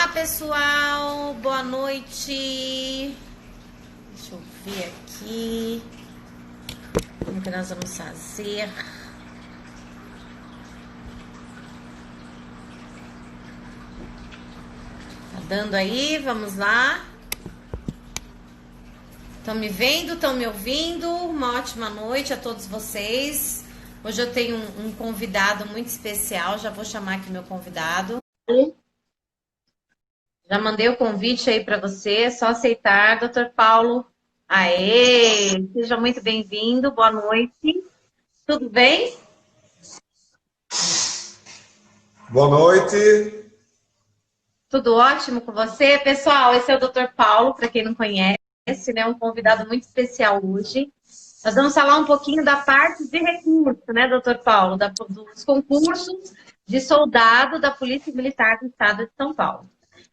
Olá, pessoal, boa noite. Deixa eu ver aqui como que nós vamos fazer. Tá dando aí? Vamos lá. Estão me vendo? Estão me ouvindo? Uma ótima noite a todos vocês. Hoje eu tenho um convidado muito especial, já vou chamar aqui meu convidado. Já mandei o convite aí para você, é só aceitar, Dr. Paulo. Aê, seja muito bem-vindo, boa noite. Tudo bem? Boa noite. Tudo ótimo com você? Pessoal, esse é o Dr. Paulo, para quem não conhece, né? Um convidado muito especial hoje. Nós vamos falar um pouquinho da parte de recurso, né, Dr. Paulo? Dos concursos de soldado da Polícia Militar do Estado de São Paulo.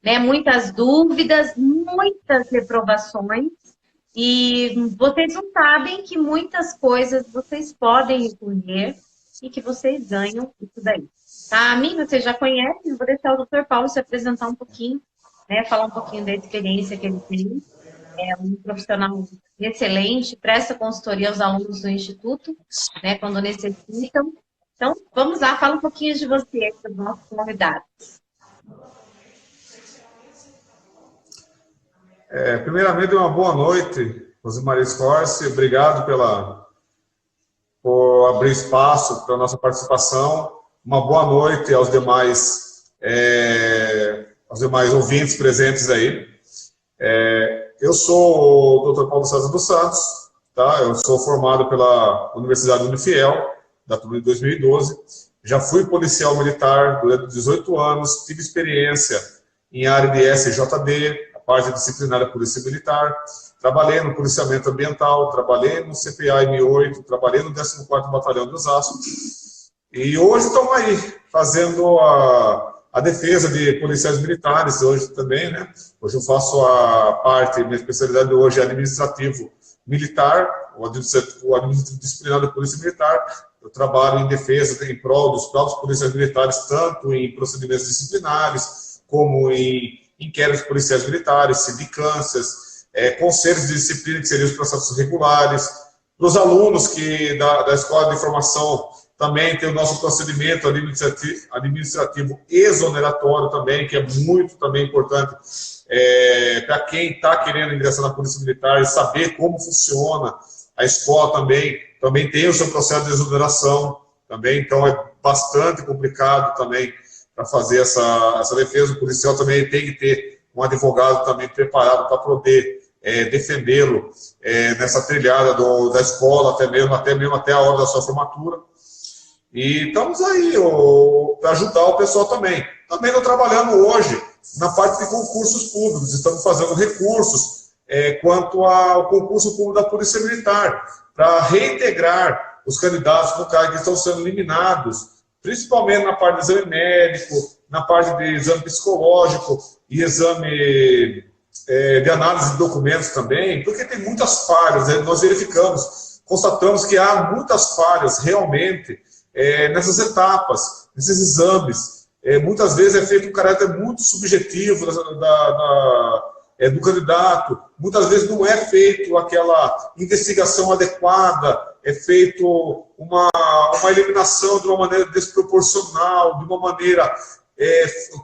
Né, muitas dúvidas, muitas reprovações, e vocês não sabem que muitas coisas vocês podem recorrer e que vocês ganham isso daí. Tá? A mim você já conhece, vou deixar o Dr. Paulo se apresentar um pouquinho, né, falar um pouquinho da experiência que ele tem. É um profissional excelente, presta consultoria aos alunos do Instituto, né, quando necessitam. Então, vamos lá, fala um pouquinho de você, para os nossos convidados. Primeiramente, uma boa noite, Rosemaria Scorsi. Obrigado por abrir espaço para a nossa participação. Uma boa noite aos demais ouvintes presentes aí. Eu sou o Dr. Paulo César dos Santos, tá? Eu sou formado pela Universidade Unifiel, da turma de 2012. Já fui policial militar durante 18 anos, tive experiência em área de SJD, parte disciplinar da Polícia Militar, trabalhei no policiamento ambiental, trabalhei no CPA M8, trabalhei no 14º Batalhão de Osasco, e hoje estamos aí, fazendo a defesa de policiais militares, hoje também, né? Hoje eu faço minha especialidade hoje é administrativo militar, o administrativo disciplinar da Polícia Militar. Eu trabalho em defesa, em prol dos próprios policiais militares, tanto em procedimentos disciplinares, como em inquéritos policiais militares, sindicâncias, conselhos de disciplina, que seriam os processos regulares. Para os alunos da Escola de Formação, também tem o nosso procedimento administrativo exoneratório também, que é muito também importante para quem está querendo ingressar na Polícia Militar e saber como funciona. A escola também tem o seu processo de exoneração, também, então é bastante complicado também para fazer essa defesa. O policial também tem que ter um advogado também preparado para poder defendê-lo nessa trilhada da escola, até a hora da sua formatura. E estamos aí para ajudar o pessoal também. Também estou trabalhando hoje na parte de concursos públicos. Estamos fazendo recursos quanto ao concurso público da Polícia Militar, para reintegrar os candidatos no cargo que estão sendo eliminados, principalmente na parte de exame médico, na parte de exame psicológico e exame de análise de documentos também, porque tem muitas falhas, nós constatamos que há muitas falhas realmente nessas etapas, nesses exames. Muitas vezes é feito um caráter muito subjetivo do candidato, muitas vezes não é feito aquela investigação adequada, é feito uma eliminação de uma maneira desproporcional, de uma maneira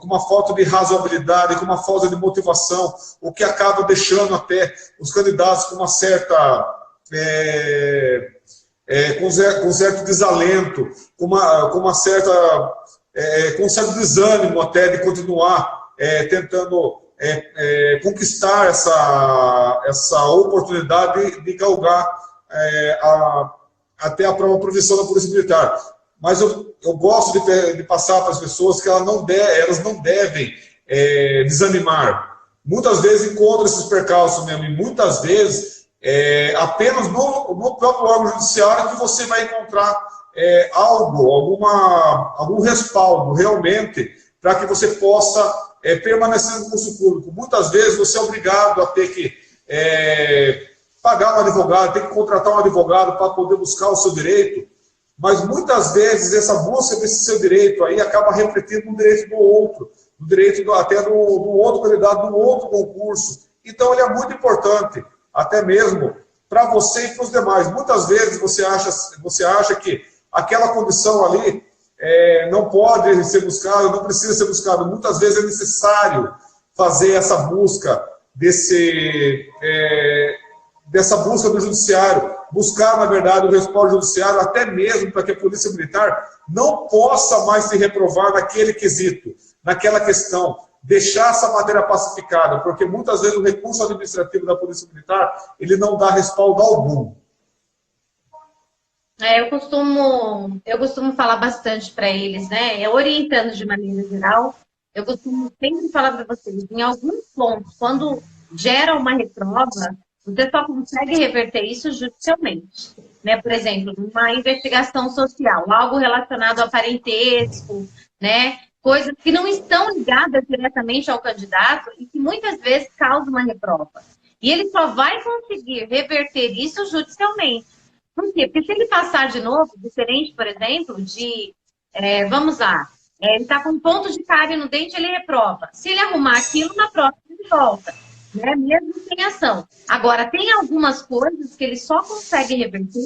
com uma falta de razoabilidade, com uma falta de motivação, o que acaba deixando até os candidatos com uma certa com certo desalento, com um certo desânimo até de continuar tentando conquistar essa oportunidade de galgar até a própria profissão da Polícia Militar. Mas eu gosto de passar para as pessoas que elas não devem desanimar. Muitas vezes encontram esses percalços mesmo, e muitas vezes apenas no próprio órgão judiciário que você vai encontrar algum respaldo realmente para que você possa permanecer no concurso público. Muitas vezes você é obrigado a ter que pagar um advogado, ter que contratar um advogado para poder buscar o seu direito, mas muitas vezes essa busca desse seu direito aí acaba refletindo no direito do outro. do direito até do outro candidato, do outro concurso. Então, ele é muito importante, até mesmo para você e para os demais. Muitas vezes você acha que aquela condição ali não pode ser buscada, não precisa ser buscada. Muitas vezes é necessário fazer essa busca dessa busca do judiciário, buscar, na verdade, o respaldo judiciário, até mesmo para que a Polícia Militar não possa mais se reprovar naquele quesito, naquela questão, deixar essa matéria pacificada, porque muitas vezes o recurso administrativo da Polícia Militar, ele não dá respaldo algum. Eu costumo falar bastante para eles, né? Orientando de maneira geral, eu costumo sempre falar para vocês, em alguns pontos, quando gera uma reprova, você só consegue reverter isso judicialmente. Né? Por exemplo, uma investigação social, algo relacionado a parentesco, né? Coisas que não estão ligadas diretamente ao candidato e que muitas vezes causam uma reprova. E ele só vai conseguir reverter isso judicialmente. Por quê? Porque se ele passar de novo, diferente, por exemplo, de... vamos lá, ele está com um ponto de cárie no dente, ele reprova. Se ele arrumar aquilo, na próxima ele volta. Né? Mesmo sem ação. Agora, tem algumas coisas que ele só consegue reverter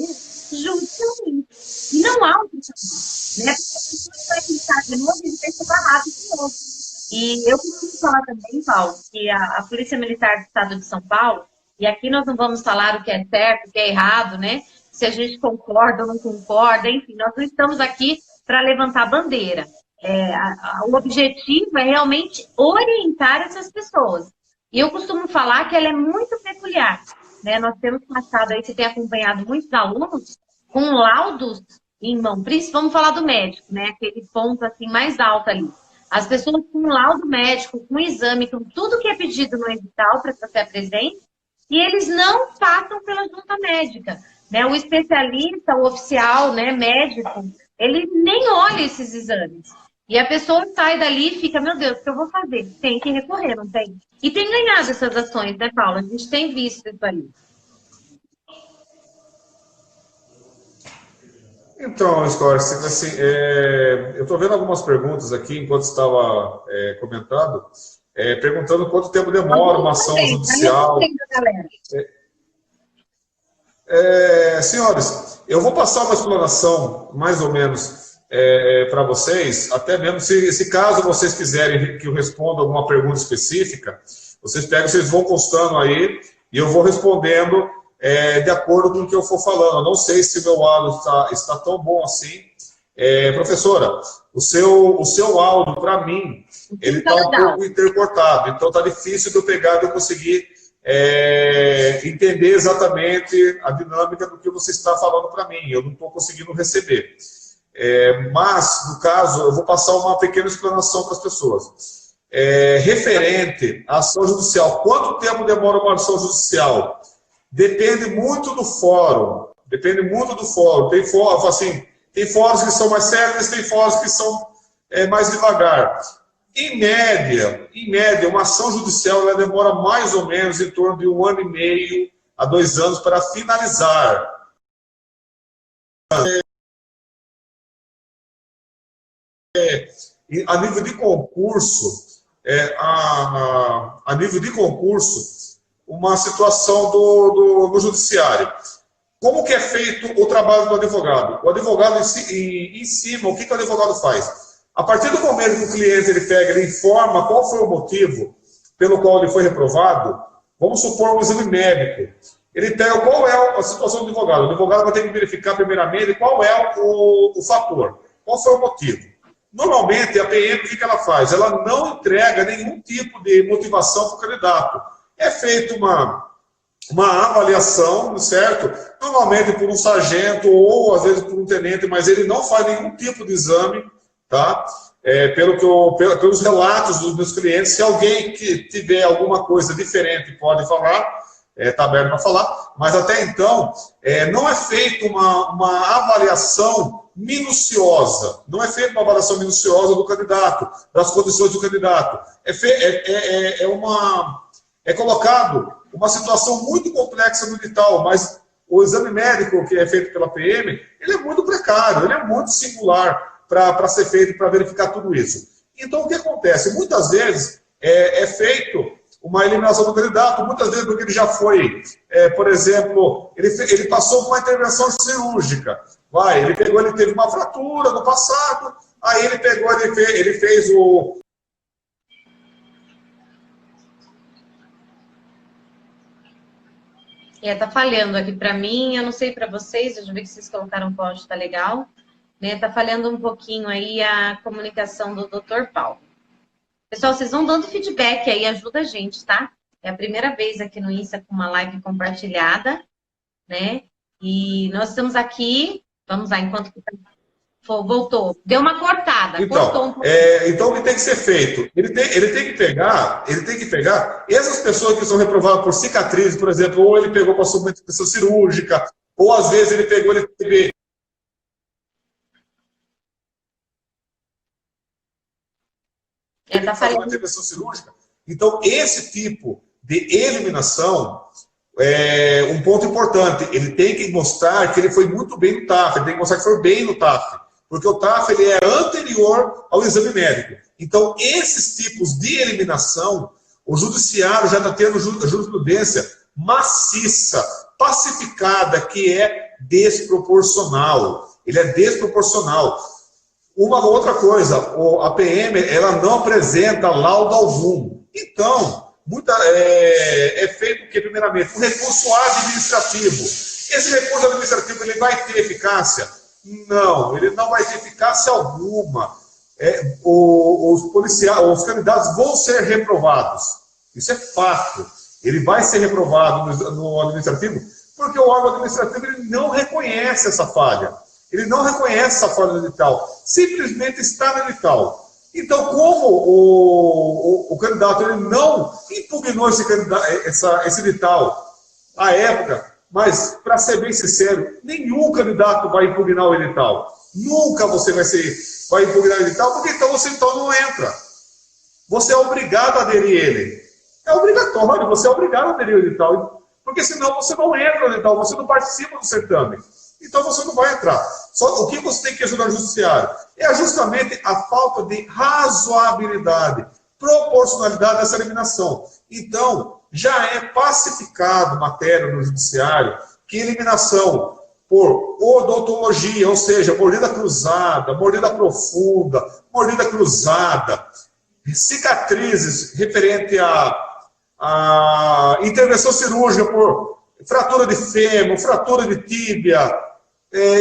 judicialmente. E não há o que chamar. Né? Porque a pessoa vai clicar de novo e ele vai ser barrado de novo. E eu preciso falar também, Paulo, que a Polícia Militar do Estado de São Paulo, e aqui nós não vamos falar o que é certo, o que é errado, né? Se a gente concorda ou não concorda, enfim, nós não estamos aqui para levantar bandeira. O objetivo é realmente orientar essas pessoas. E eu costumo falar que ela é muito peculiar. Né? Nós temos passado aí, você tem acompanhado muitos alunos com laudos em mão. Vamos falar do médico, né? Aquele ponto assim mais alto ali. As pessoas com laudo médico, com exame, com tudo que é pedido no edital para você apresentar, e eles não passam pela junta médica. Né? O especialista, o oficial, né, médico, ele nem olha esses exames. E a pessoa sai dali e fica, meu Deus, o que eu vou fazer? Tem que recorrer, não tem? E tem ganhado essas ações, né, Paulo? A gente tem visto isso aí. Então, Scorsi, assim, eu estou vendo algumas perguntas aqui, enquanto estava comentando, perguntando quanto tempo demora uma ação judicial. Senhores, eu vou passar uma explanação, mais ou menos, para vocês, até mesmo se caso vocês quiserem que eu responda alguma pergunta específica, vocês vão postando aí e eu vou respondendo de acordo com o que eu for falando. Eu não sei se meu áudio está tão bom assim. Professora, o seu áudio, para mim, ele está um pouco intercortado, então está difícil de eu pegar, de eu conseguir entender exatamente a dinâmica do que você está falando para mim. Eu não estou conseguindo receber. Mas, no caso, eu vou passar uma pequena explanação para as pessoas. Referente à ação judicial, quanto tempo demora uma ação judicial? Depende muito do fórum. Depende muito do fórum. Tem fóruns que são mais sérios, tem fóruns que são mais devagar. Em média, uma ação judicial ela demora mais ou menos em torno de 1 ano e meio a 2 anos para finalizar. A nível de concurso, uma situação do judiciário. Como que é feito o trabalho do advogado? O advogado em cima, o que o advogado faz? A partir do momento que o cliente ele informa qual foi o motivo pelo qual ele foi reprovado, vamos supor um exame médico. Ele pega qual é a situação do advogado. O advogado vai ter que verificar primeiramente qual é o fator, qual foi o motivo. Normalmente, a PM, o que ela faz? Ela não entrega nenhum tipo de motivação para o candidato. É feita uma avaliação, certo? Normalmente por um sargento ou às vezes por um tenente, mas ele não faz nenhum tipo de exame, tá? Pelos relatos dos meus clientes, se alguém que tiver alguma coisa diferente pode falar, está aberto para falar, mas até então não é feita uma avaliação minuciosa, não é feita uma avaliação minuciosa do candidato, das condições do candidato. É colocado uma situação muito complexa no edital, mas o exame médico que é feito pela PM, ele é muito precário, ele é muito singular para ser feito, para verificar tudo isso. Então, o que acontece? Muitas vezes é feito uma eliminação do candidato, muitas vezes porque ele já foi, por exemplo, ele passou por uma intervenção cirúrgica. Ele teve uma fratura no passado, aí ele pegou, ele fez o... Tá falhando aqui para mim, eu não sei para vocês, eu já vi que vocês colocaram o código, tá legal. Né? Tá falhando um pouquinho aí a comunicação do Dr. Paulo. Pessoal, vocês vão dando feedback aí, ajuda a gente, tá? É a primeira vez aqui no Insta com uma live compartilhada, né? E nós estamos aqui, vamos lá, enquanto voltou, deu uma cortada. Então, então o que tem que ser feito? Ele tem que pegar essas pessoas que são reprovadas por cicatrizes, por exemplo, ou ele pegou passou uma intervenção cirúrgica, ou às vezes ele teve uma intervenção cirúrgica. Então, esse tipo de eliminação é um ponto importante. Ele tem que mostrar que ele foi muito bem no TAF, ele tem que mostrar que foi bem no TAF, porque o TAF ele é anterior ao exame médico. Então, esses tipos de eliminação, o judiciário já está tendo jurisprudência maciça, pacificada, que é desproporcional. Ele é desproporcional. Uma outra coisa, a PM ela não apresenta laudo algum. Então, é feito o que, primeiramente? Um recurso administrativo. Esse recurso administrativo ele vai ter eficácia? Não, ele não vai ter eficácia alguma. Os candidatos vão ser reprovados. Isso é fato. Ele vai ser reprovado no administrativo, porque o órgão administrativo ele não reconhece essa falha. Ele não reconhece essa falha no edital. Simplesmente está no edital. Então, como o candidato ele não impugnou esse edital à época, mas, para ser bem sincero, nenhum candidato vai impugnar o edital. Nunca você vai impugnar o edital, porque então você não entra. Você é obrigado a aderir a ele. É obrigatório, você é obrigado a aderir ao edital. Porque senão você não entra no edital, você não participa do certame. Então você não vai entrar. Só o que você tem que ajudar o judiciário é justamente a falta de razoabilidade, proporcionalidade dessa eliminação. Então, já é pacificado matéria no judiciário que eliminação por odontologia, ou seja, mordida cruzada, mordida profunda, mordida cruzada, cicatrizes referente a intervenção cirúrgica por fratura de fêmur, fratura de tíbia,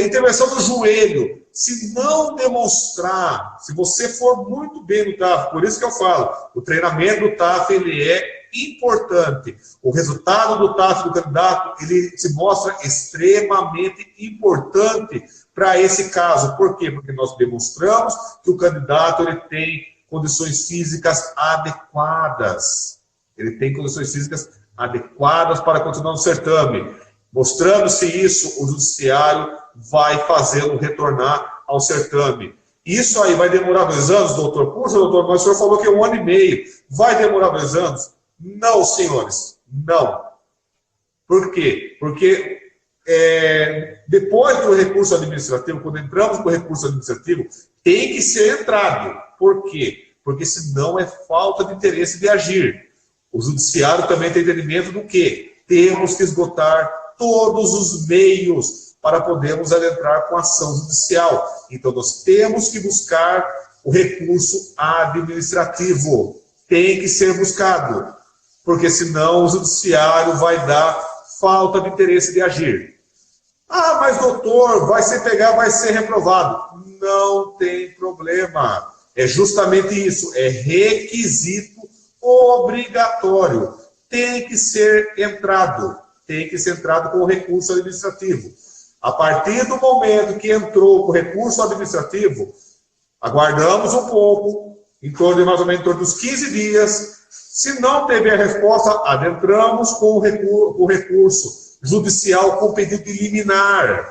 intervenção no joelho. Se não demonstrar, se você for muito bem no TAF, por isso que eu falo, o treinamento do TAF ele é importante. O resultado do TAF do candidato, ele se mostra extremamente importante para esse caso. Por quê? Porque nós demonstramos que o candidato ele tem condições físicas adequadas. Ele tem condições físicas adequadas para continuar no certame. Mostrando-se isso, o judiciário vai fazê-lo retornar ao certame. Isso aí vai demorar 2 anos, doutor? Puxa, doutor, mas o senhor falou que é 1 ano e meio. Vai demorar 2 anos? Não, senhores, não. Por quê? Porque depois do recurso administrativo, quando entramos com o recurso administrativo, tem que ser entrado. Por quê? Porque senão é falta de interesse de agir. O judiciário também tem entendimento do quê? Temos que esgotar todos os meios para podermos adentrar com ação judicial. Então, nós temos que buscar o recurso administrativo. Tem que ser buscado, porque senão o judiciário vai dar falta de interesse de agir. Ah, mas doutor, vai ser reprovado. Não tem problema. É justamente isso, é requisito obrigatório. Tem que ser entrado com o recurso administrativo. A partir do momento que entrou com o recurso administrativo, aguardamos um pouco, mais ou menos em torno dos 15 dias. Se não teve a resposta, adentramos com o recurso judicial com pedido de liminar.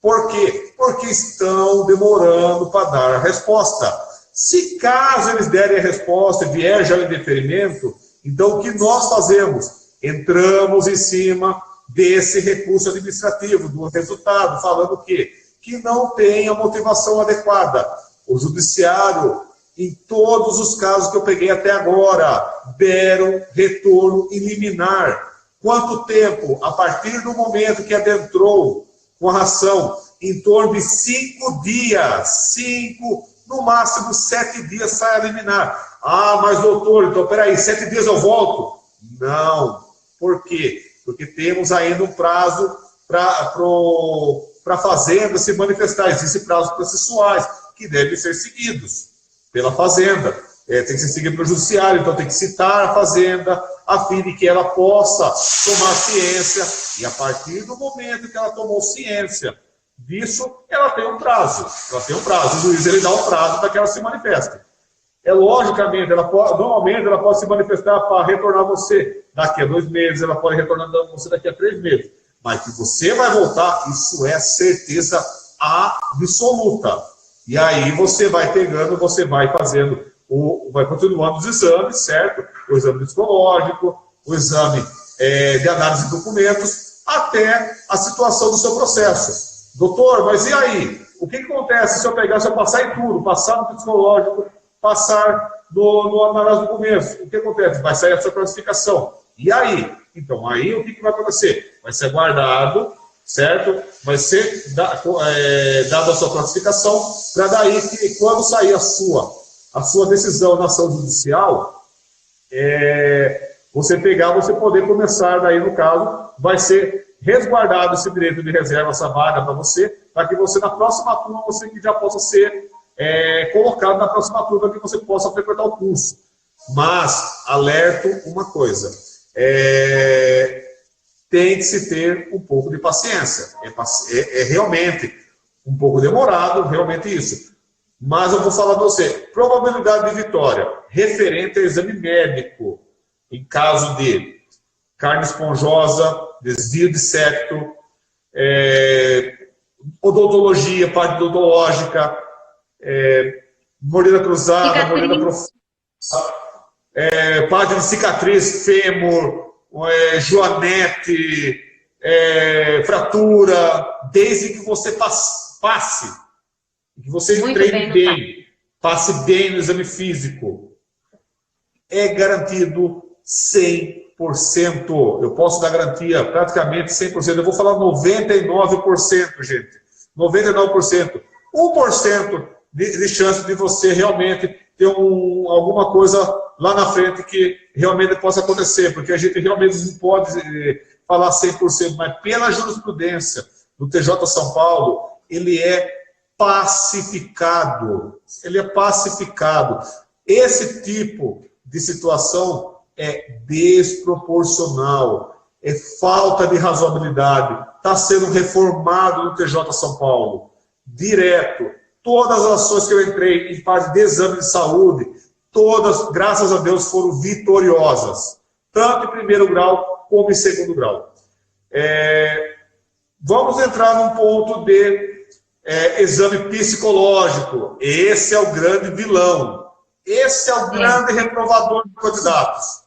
Por quê? Porque estão demorando para dar a resposta. Se caso eles derem a resposta e vier já o indeferimento, então o que nós fazemos? Entramos em cima desse recurso administrativo, do resultado, falando o quê? Que não tem a motivação adequada. O judiciário, Em todos os casos que eu peguei até agora, deram retorno em liminar. Quanto tempo? A partir do momento que adentrou com a ração, em torno de 5 dias. 5, no máximo 7 dias sai a liminar. Ah, mas doutor, então peraí, 7 dias eu volto? Não. Por quê? Porque temos ainda um prazo para a fazenda se manifestar. Existem prazos processuais que devem ser seguidos pela fazenda. Tem que ser seguido pelo judiciário, então tem que citar a fazenda, a fim de que ela possa tomar ciência, e a partir do momento que ela tomou ciência disso, ela tem um prazo. O juiz ele dá um prazo para que ela se manifeste. Logicamente, normalmente ela pode se manifestar para retornar você daqui a 2 meses, ela pode retornar você daqui a 3 meses. Mas que você vai voltar, isso é certeza absoluta. E aí você vai pegando, você vai fazendo, vai continuando os exames, certo? O exame psicológico, o exame de análise de documentos, até a situação do seu processo. Doutor, mas e aí? O que acontece se eu passar em tudo, passar no psicológico, passar no análise de documentos? O que acontece? Vai sair a sua classificação. E aí? Então, aí o que vai acontecer? Vai ser guardado, certo? Vai ser dada a sua classificação, para daí que quando sair a sua decisão na ação judicial, você poder começar, daí no caso, vai ser resguardado esse direito de reserva, essa vaga para você, para que você na próxima turma, você que já possa ser colocado na próxima turma, para que você possa frequentar o curso. Mas, alerto uma coisa, tem que se ter um pouco de paciência. É realmente um pouco demorado, realmente isso. Mas eu vou falar para você, probabilidade de vitória, referente ao exame médico, em caso de carne esponjosa, desvio de septo, odontologia, parte odontológica, mordida cruzada, mordida profunda, parte de cicatriz, fêmur, joanete, fratura, desde que você passe, que você treine bem, passe bem no exame físico, é garantido 100%. Eu posso dar garantia praticamente 100%. Eu vou falar 99%, gente. 99%. 1% de chance de você realmente ter alguma coisa lá na frente que realmente possa acontecer, porque a gente realmente não pode falar 100%, mas pela jurisprudência do TJ São Paulo, ele é pacificado. Ele é pacificado. Esse tipo de situação é desproporcional, é falta de razoabilidade. Está sendo reformado no TJ São Paulo. Direto. Todas as ações que eu entrei em fase de exame de saúde, todas, graças a Deus, foram vitoriosas. Tanto em primeiro grau como em segundo grau. Vamos entrar num ponto de exame psicológico. Esse é o grande vilão. Esse é o grande reprovador de candidatos.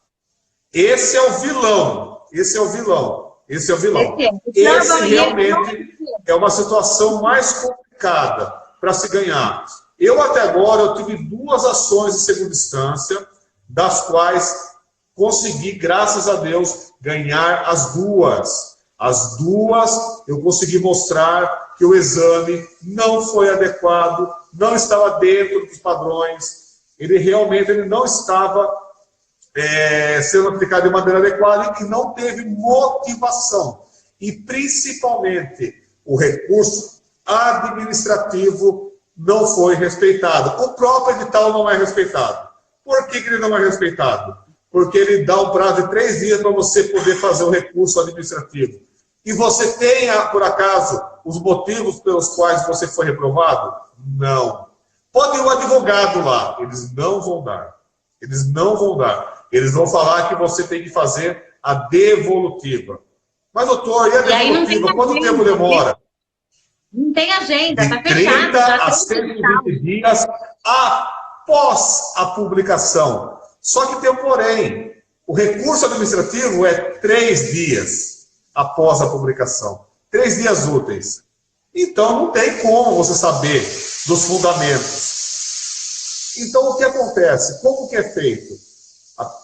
Esse é o vilão. Esse realmente é uma situação mais complicada para se ganhar. Eu até agora eu tive 2 ações de segunda instância, das quais consegui, graças a Deus, ganhar as 2. As 2 eu consegui mostrar que o exame não foi adequado, não estava dentro dos padrões, ele realmente não estava sendo aplicado de maneira adequada e não teve motivação. E, principalmente, o recurso administrativo não foi respeitado. O próprio edital não é respeitado. Por que ele não é respeitado? Porque ele dá um prazo de 3 dias para você poder fazer o recurso administrativo. E você tem, por acaso, os motivos pelos quais você foi reprovado? Não. Pode ir o advogado lá. Eles não vão dar. Eles vão falar que você tem que fazer a devolutiva. Mas, doutor, e a devolutiva? Quanto tempo demora? Não tem agenda, está fechado. 30 a 120 dias após a publicação. Só que tem um porém. O recurso administrativo é 3 dias após a publicação. 3 dias úteis. Então, não tem como você saber dos fundamentos. Então, o que acontece? Como que é feito?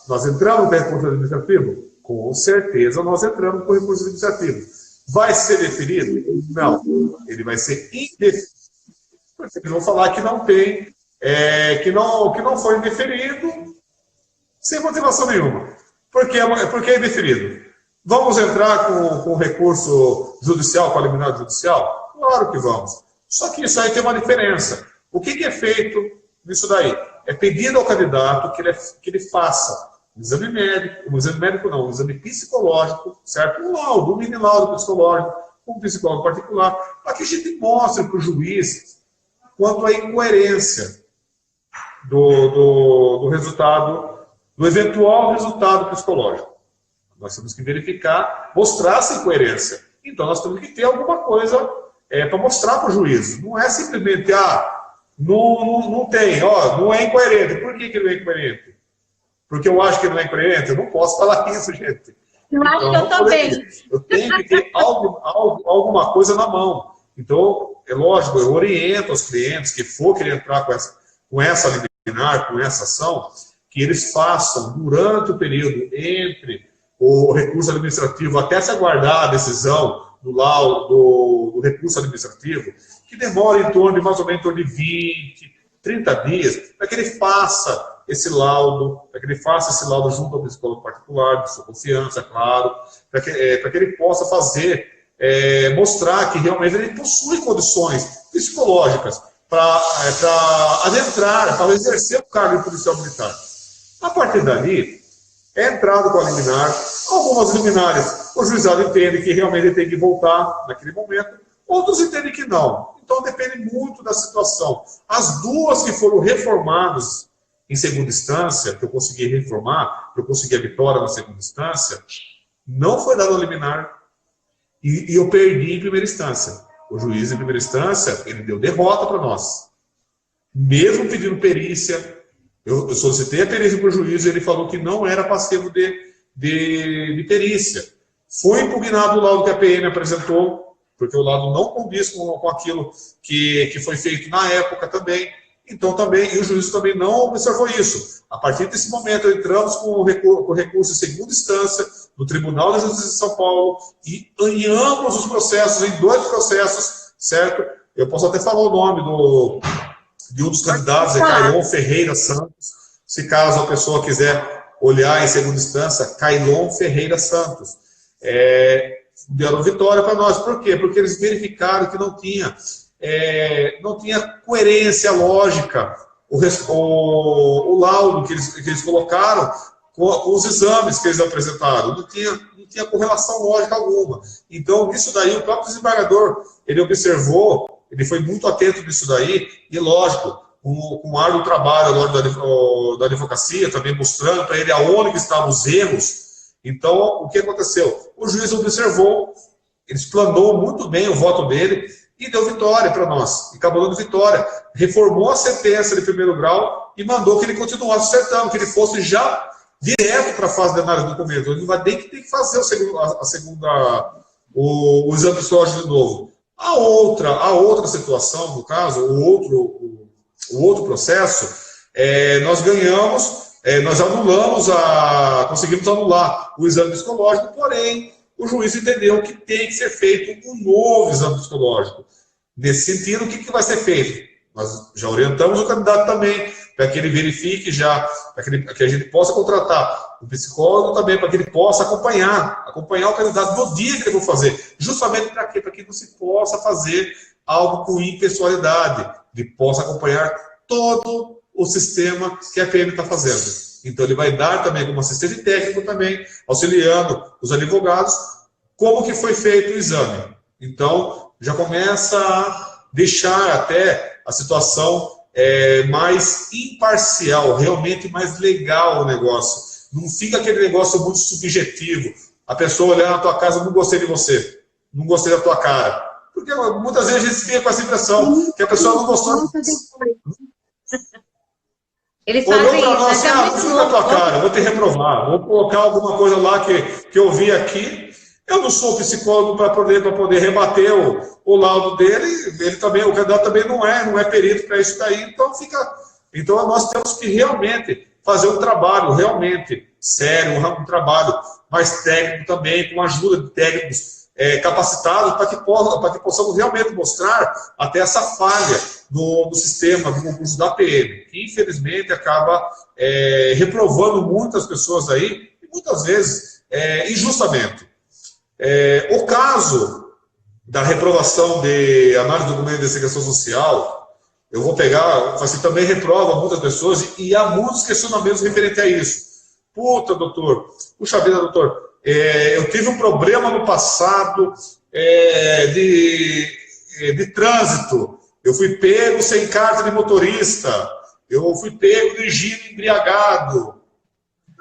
Nós entramos no recurso administrativo? Com certeza nós entramos com o recurso administrativo. Vai ser deferido? Não. Ele vai ser indeferido. Eles vão falar que não tem, que não foi indeferido, sem motivação nenhuma. Porque é indeferido. Vamos entrar com recurso judicial, com a liminar judicial? Claro que vamos. Só que isso aí tem uma diferença. O que é feito nisso daí? É pedido ao candidato que ele faça um exame médico, um exame psicológico, certo? Um mini laudo psicológico, com um psicólogo particular, para que a gente mostre para o juiz quanto à incoerência do resultado, do eventual resultado psicológico. Nós temos que verificar, mostrar essa incoerência. Então, nós temos que ter alguma coisa para mostrar para o juiz. Não é simplesmente, não tem, não é incoerente. Por que não é incoerente? Porque eu acho que não é incoerente? Eu não posso falar isso, gente. Eu acho que eu também. Eu tenho que ter alguma coisa na mão. Então, é lógico, eu oriento os clientes que for querer entrar com essa liminar, com essa ação, que eles façam durante o período entre o recurso administrativo até se aguardar a decisão do recurso administrativo, que demora em torno de mais ou menos 20, 30 dias, para que ele faça esse laudo, junto ao psicólogo particular, de sua confiança, claro, para que ele possa fazer, mostrar que realmente ele possui condições psicológicas para adentrar, para exercer o cargo de policial militar. A partir dali, é entrado com a liminar. Algumas liminares, o juizado entende que realmente ele tem que voltar naquele momento, outros entendem que não. Então depende muito da situação. As duas que foram reformadas em segunda instância, que eu consegui reformar, que eu consegui a vitória na segunda instância, não foi dado a liminar e eu perdi em primeira instância. O juiz em primeira instância, ele deu derrota para nós. Mesmo pedindo perícia, eu solicitei a perícia para o juiz e ele falou que não era passivo de perícia. Foi impugnado o laudo que a PM apresentou, porque o laudo não condiz com aquilo que foi feito na época também. Então, também, e o juiz também não observou isso. A partir desse momento, entramos com o recurso em segunda instância no Tribunal de Justiça de São Paulo e em ambos os processos, em 2 processos, certo? Eu posso até falar o nome de um dos candidatos, é Cailon Ferreira Santos. Se caso a pessoa quiser olhar em segunda instância, Cailon Ferreira Santos. Deram vitória para nós. Por quê? Porque eles verificaram que não tinha coerência lógica o laudo que eles colocaram com os exames que eles apresentaram. Não tinha correlação lógica alguma. Então, nisso daí, o próprio desembargador, ele observou, ele foi muito atento nisso daí, e lógico, com um árduo trabalho da advocacia, também mostrando para ele aonde que estavam os erros. Então, o que aconteceu? O juiz observou, ele explanou muito bem o voto dele, e deu vitória para nós, e acabou dando vitória. Reformou a sentença de primeiro grau e mandou que ele continuasse certando, que ele fosse já direto para a fase de análise do documento. Ele vai ter que fazer o exame psicológico de novo. A outra situação, no caso, o outro processo, nós ganhamos, nós conseguimos anular o exame psicológico, porém, o juiz entendeu que tem que ser feito um novo exame psicológico. Nesse sentido, o que vai ser feito? Nós já orientamos o candidato também, para que ele verifique para que a gente possa contratar o psicólogo também, para que ele possa acompanhar o candidato no dia que ele for fazer. Justamente para quê? Para que não se possa fazer algo com impessoalidade, ele possa acompanhar todo o sistema que a PM está fazendo. Então, ele vai dar também como assistente técnico também, auxiliando os advogados, como que foi feito o exame. Então, já começa a deixar até a situação mais imparcial, realmente mais legal o negócio. Não fica aquele negócio muito subjetivo. A pessoa olhando na tua casa, não gostei de você, não gostei da tua cara. Porque muitas vezes a gente fica com essa impressão, que a pessoa não gostou. Eles fazem olhou para isso, nós, não fica na tua cara, vou te reprovar, vou colocar alguma coisa lá que eu vi aqui. Eu não sou psicólogo para poder rebater o laudo dele, ele também, o candidato também não é perito para isso daí, então fica Então, nós temos que realmente fazer um trabalho realmente sério, um trabalho mais técnico também, com a ajuda de técnicos capacitados, para que possamos realmente mostrar até essa falha no sistema do concurso da PM, que infelizmente acaba reprovando muitas pessoas aí, e muitas vezes injustamente. O caso da reprovação de análise do documento de investigação social, eu vou pegar, assim, também reprova muitas pessoas e há muitos questionamentos referentes a isso. Puta, doutor, puxa vida, doutor, eu tive um problema no passado de trânsito, eu fui pego sem carta de motorista, eu fui pego dirigindo embriagado.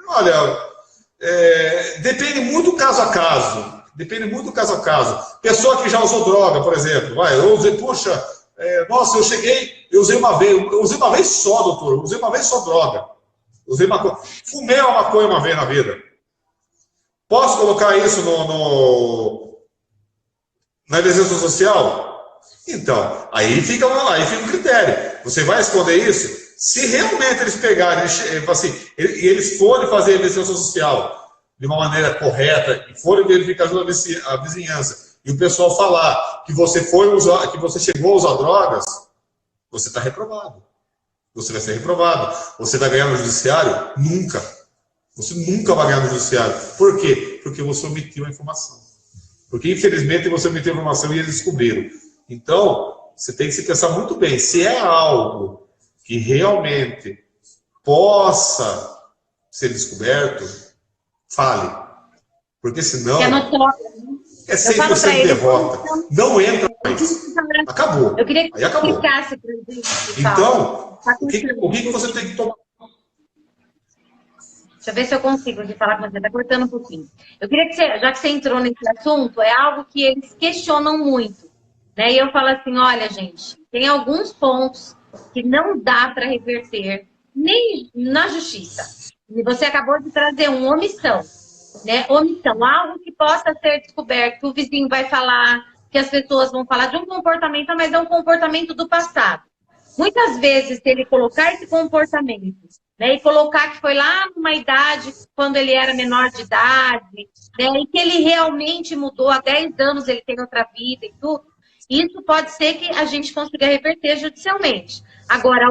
Olha, depende muito do caso a caso. Depende muito do caso a caso. Pessoa que já usou droga, por exemplo, eu usei, puxa, nossa, eu usei uma vez só, doutor, eu usei uma vez só droga. Fumei uma maconha uma vez na vida. Posso colocar isso na investigação social? Então, aí fica um critério. Você vai esconder isso? Se realmente eles pegarem, assim, e eles forem fazer a investigação social de uma maneira correta e forem verificar a vizinhança e o pessoal falar que você que você chegou a usar drogas, você está reprovado. Você vai ser reprovado. Você vai ganhar no judiciário? Nunca. Você nunca vai ganhar no judiciário. Por quê? Porque você omitiu a informação. Porque, infelizmente, você omitiu a informação e eles descobriram. Então, você tem que se pensar muito bem. Se é algo que realmente possa ser descoberto, fale. Porque senão é 100% derrota. Não entra mais. Acabou. Eu queria que aí acabou. Explicasse pra gente, então, o que você tem que tomar? Deixa eu ver se eu consigo aqui falar com você. Está cortando um pouquinho. Eu queria que você, já que você entrou nesse assunto, é algo que eles questionam muito. Né? E eu falo assim, olha, gente, tem alguns pontos que não dá para reverter nem na justiça. E você acabou de trazer uma omissão. Né? Omissão, algo que possa ser descoberto, que o vizinho vai falar, que as pessoas vão falar de um comportamento, mas é um comportamento do passado. Muitas vezes, se ele colocar esse comportamento, né, e colocar que foi lá numa idade, quando ele era menor de idade, né, e que ele realmente mudou, há 10 anos ele tem outra vida e tudo, isso pode ser que a gente consiga reverter judicialmente. Agora,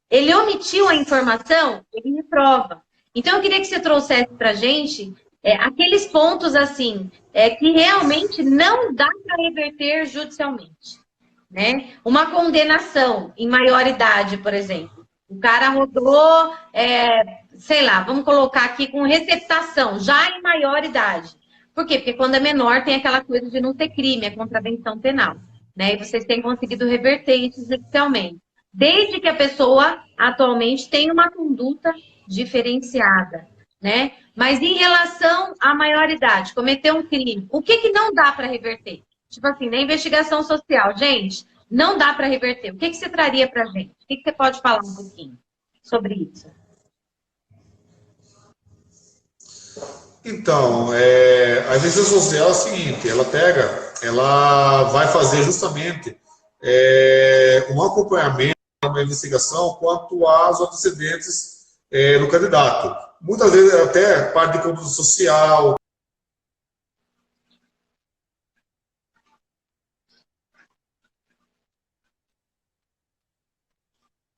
ele omitiu a informação, ele reprova. Então, eu queria que você trouxesse para a gente aqueles pontos, assim, que realmente não dá para reverter judicialmente. Né? Uma condenação em maioridade, por exemplo. O cara rodou, sei lá, vamos colocar aqui com receptação, já em maioridade. Por quê? Porque quando é menor tem aquela coisa de não ter crime, a contravenção penal. Né? E vocês têm conseguido reverter isso judicialmente. Desde que a pessoa, atualmente, tenha uma conduta diferenciada. Né? Mas em relação à maioridade, cometer um crime, o que não dá para reverter? Tipo assim, na investigação social, gente, não dá para reverter. O que você traria para a gente? O que você pode falar um pouquinho sobre isso? Então, a investigação social é o seguinte, ela vai fazer justamente um acompanhamento, uma investigação quanto aos antecedentes do candidato. Muitas vezes até parte de conduta social.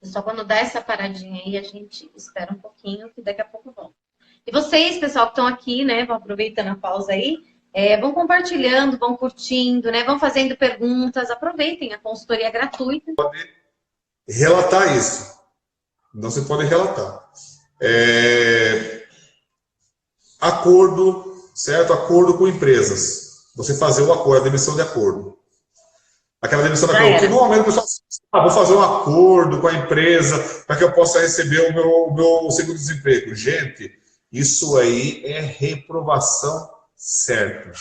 Só quando dá essa paradinha aí, a gente espera um pouquinho, que daqui a pouco volta. E vocês, pessoal, que estão aqui, né, vão aproveitando a pausa aí, vão compartilhando, vão curtindo, né, vão fazendo perguntas, aproveitem a consultoria gratuita. Pode relatar isso. Não se pode relatar. Acordo, certo? Acordo com empresas. Você fazer o acordo, a demissão de acordo. Aquela demissão de acordo. Porque normalmente o pessoal vou fazer um acordo com a empresa para que eu possa receber o meu seguro-desemprego. Gente, isso aí é reprovação certa.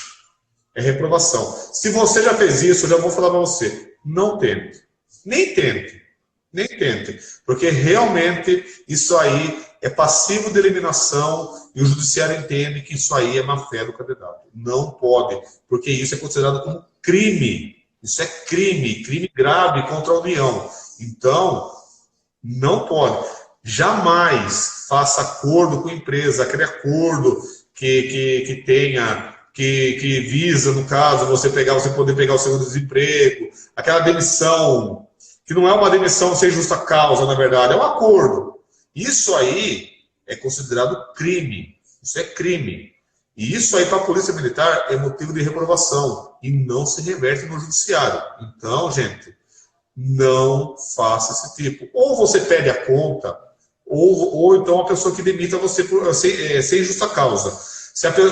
É reprovação. Se você já fez isso, eu já vou falar para você. Não tente. Nem tente. Nem tente. Porque realmente isso aí é passivo de eliminação e o judiciário entende que isso aí é má-fé do candidato. Não pode. Porque isso é considerado como crime. Isso é crime grave contra a União. Então, Não pode. Jamais faça acordo com a empresa, aquele acordo que tenha, que visa, no caso, você poder pegar o seguro-desemprego, aquela demissão, que não é uma demissão sem justa causa, na verdade, é um acordo. Isso aí é considerado crime. Isso é crime. E isso aí, para a Polícia Militar, é motivo de reprovação e não se reverte no judiciário. Então, gente, não faça esse tipo. Ou você pede a conta, ou então a pessoa que demita você sem justa causa.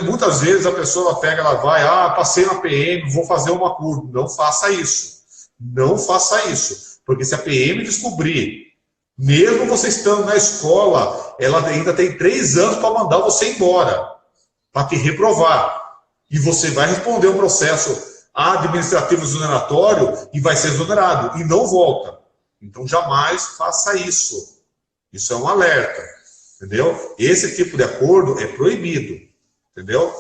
Muitas vezes a pessoa pega, ela vai, passei na PM, vou fazer um acordo. Não faça isso. Não faça isso. Porque se a PM descobrir, mesmo você estando na escola, ela ainda tem 3 anos para mandar você embora, para te reprovar. E você vai responder um processo administrativo exoneratório e vai ser exonerado. E não volta. Então jamais faça isso. Isso é um alerta. Entendeu? Esse tipo de acordo é proibido. Entendeu?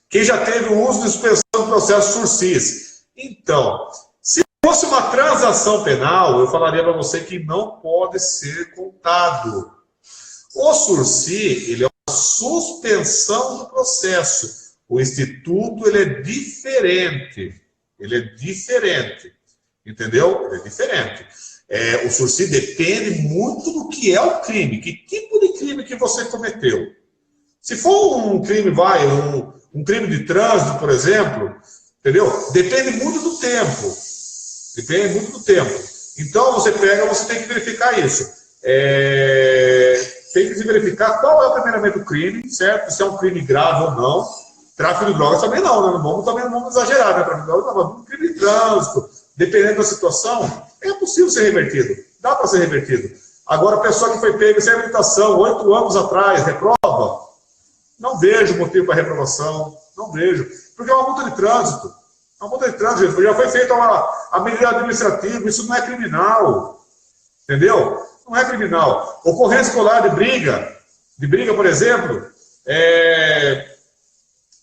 Quem já teve o uso de suspensão do processo SURSIS. Então, se fosse uma transação penal, eu falaria para você que não pode ser contado. O SURSI, ele é uma suspensão do processo. O instituto, ele é diferente. Ele é diferente. Entendeu? Ele é diferente. O SURSI depende muito do que é o crime. Que tipo de crime que você cometeu? Se for um crime, um crime de trânsito, por exemplo, entendeu? Depende muito do tempo. Depende muito do tempo. Então, você tem que verificar isso. Tem que se verificar qual é primeiramente o crime, certo? Se é um crime grave ou não. Tráfico de drogas também não, né? Também não vamos exagerar, né? Tráfico de drogas não, mas um crime de trânsito, dependendo da situação, é possível ser revertido. Dá para ser revertido. Agora, a pessoa que foi pega sem habilitação 8 anos atrás, reprova, não vejo motivo para reprovação, não vejo. Porque é uma multa de trânsito. Uma multa de trânsito, já foi feita a medida administrativa, isso não é criminal. Entendeu? Não é criminal. Ocorrência escolar de briga, por exemplo,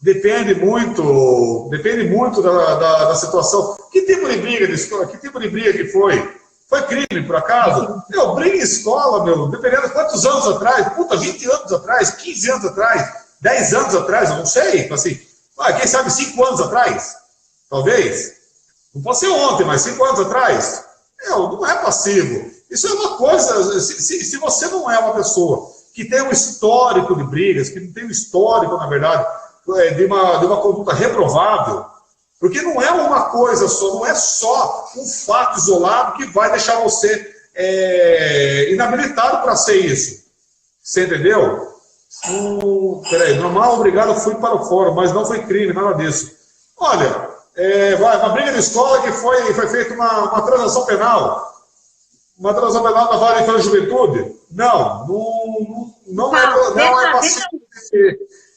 depende muito da situação. Que tipo de briga de escola? Que tipo de briga que foi? Foi crime, por acaso? Briga em escola, dependendo de quantos anos atrás, 20 anos atrás, 15 anos atrás, 10 anos atrás, eu não sei, assim, quem sabe 5 anos atrás, talvez. Não pode ser ontem, mas 5 anos atrás. Não é passivo. Isso é uma coisa, se você não é uma pessoa que tem um histórico de brigas, que não tem um histórico, na verdade, de uma conduta reprovável, porque não é uma coisa só, não é só um fato isolado que vai deixar você inabilitado para ser isso. Você entendeu? Normal, obrigado, fui para o fórum, mas não foi crime, nada disso. Olha, uma briga de escola que foi feita uma transação penal. Uma transação penal na vara de infância e juventude? Não é passivo.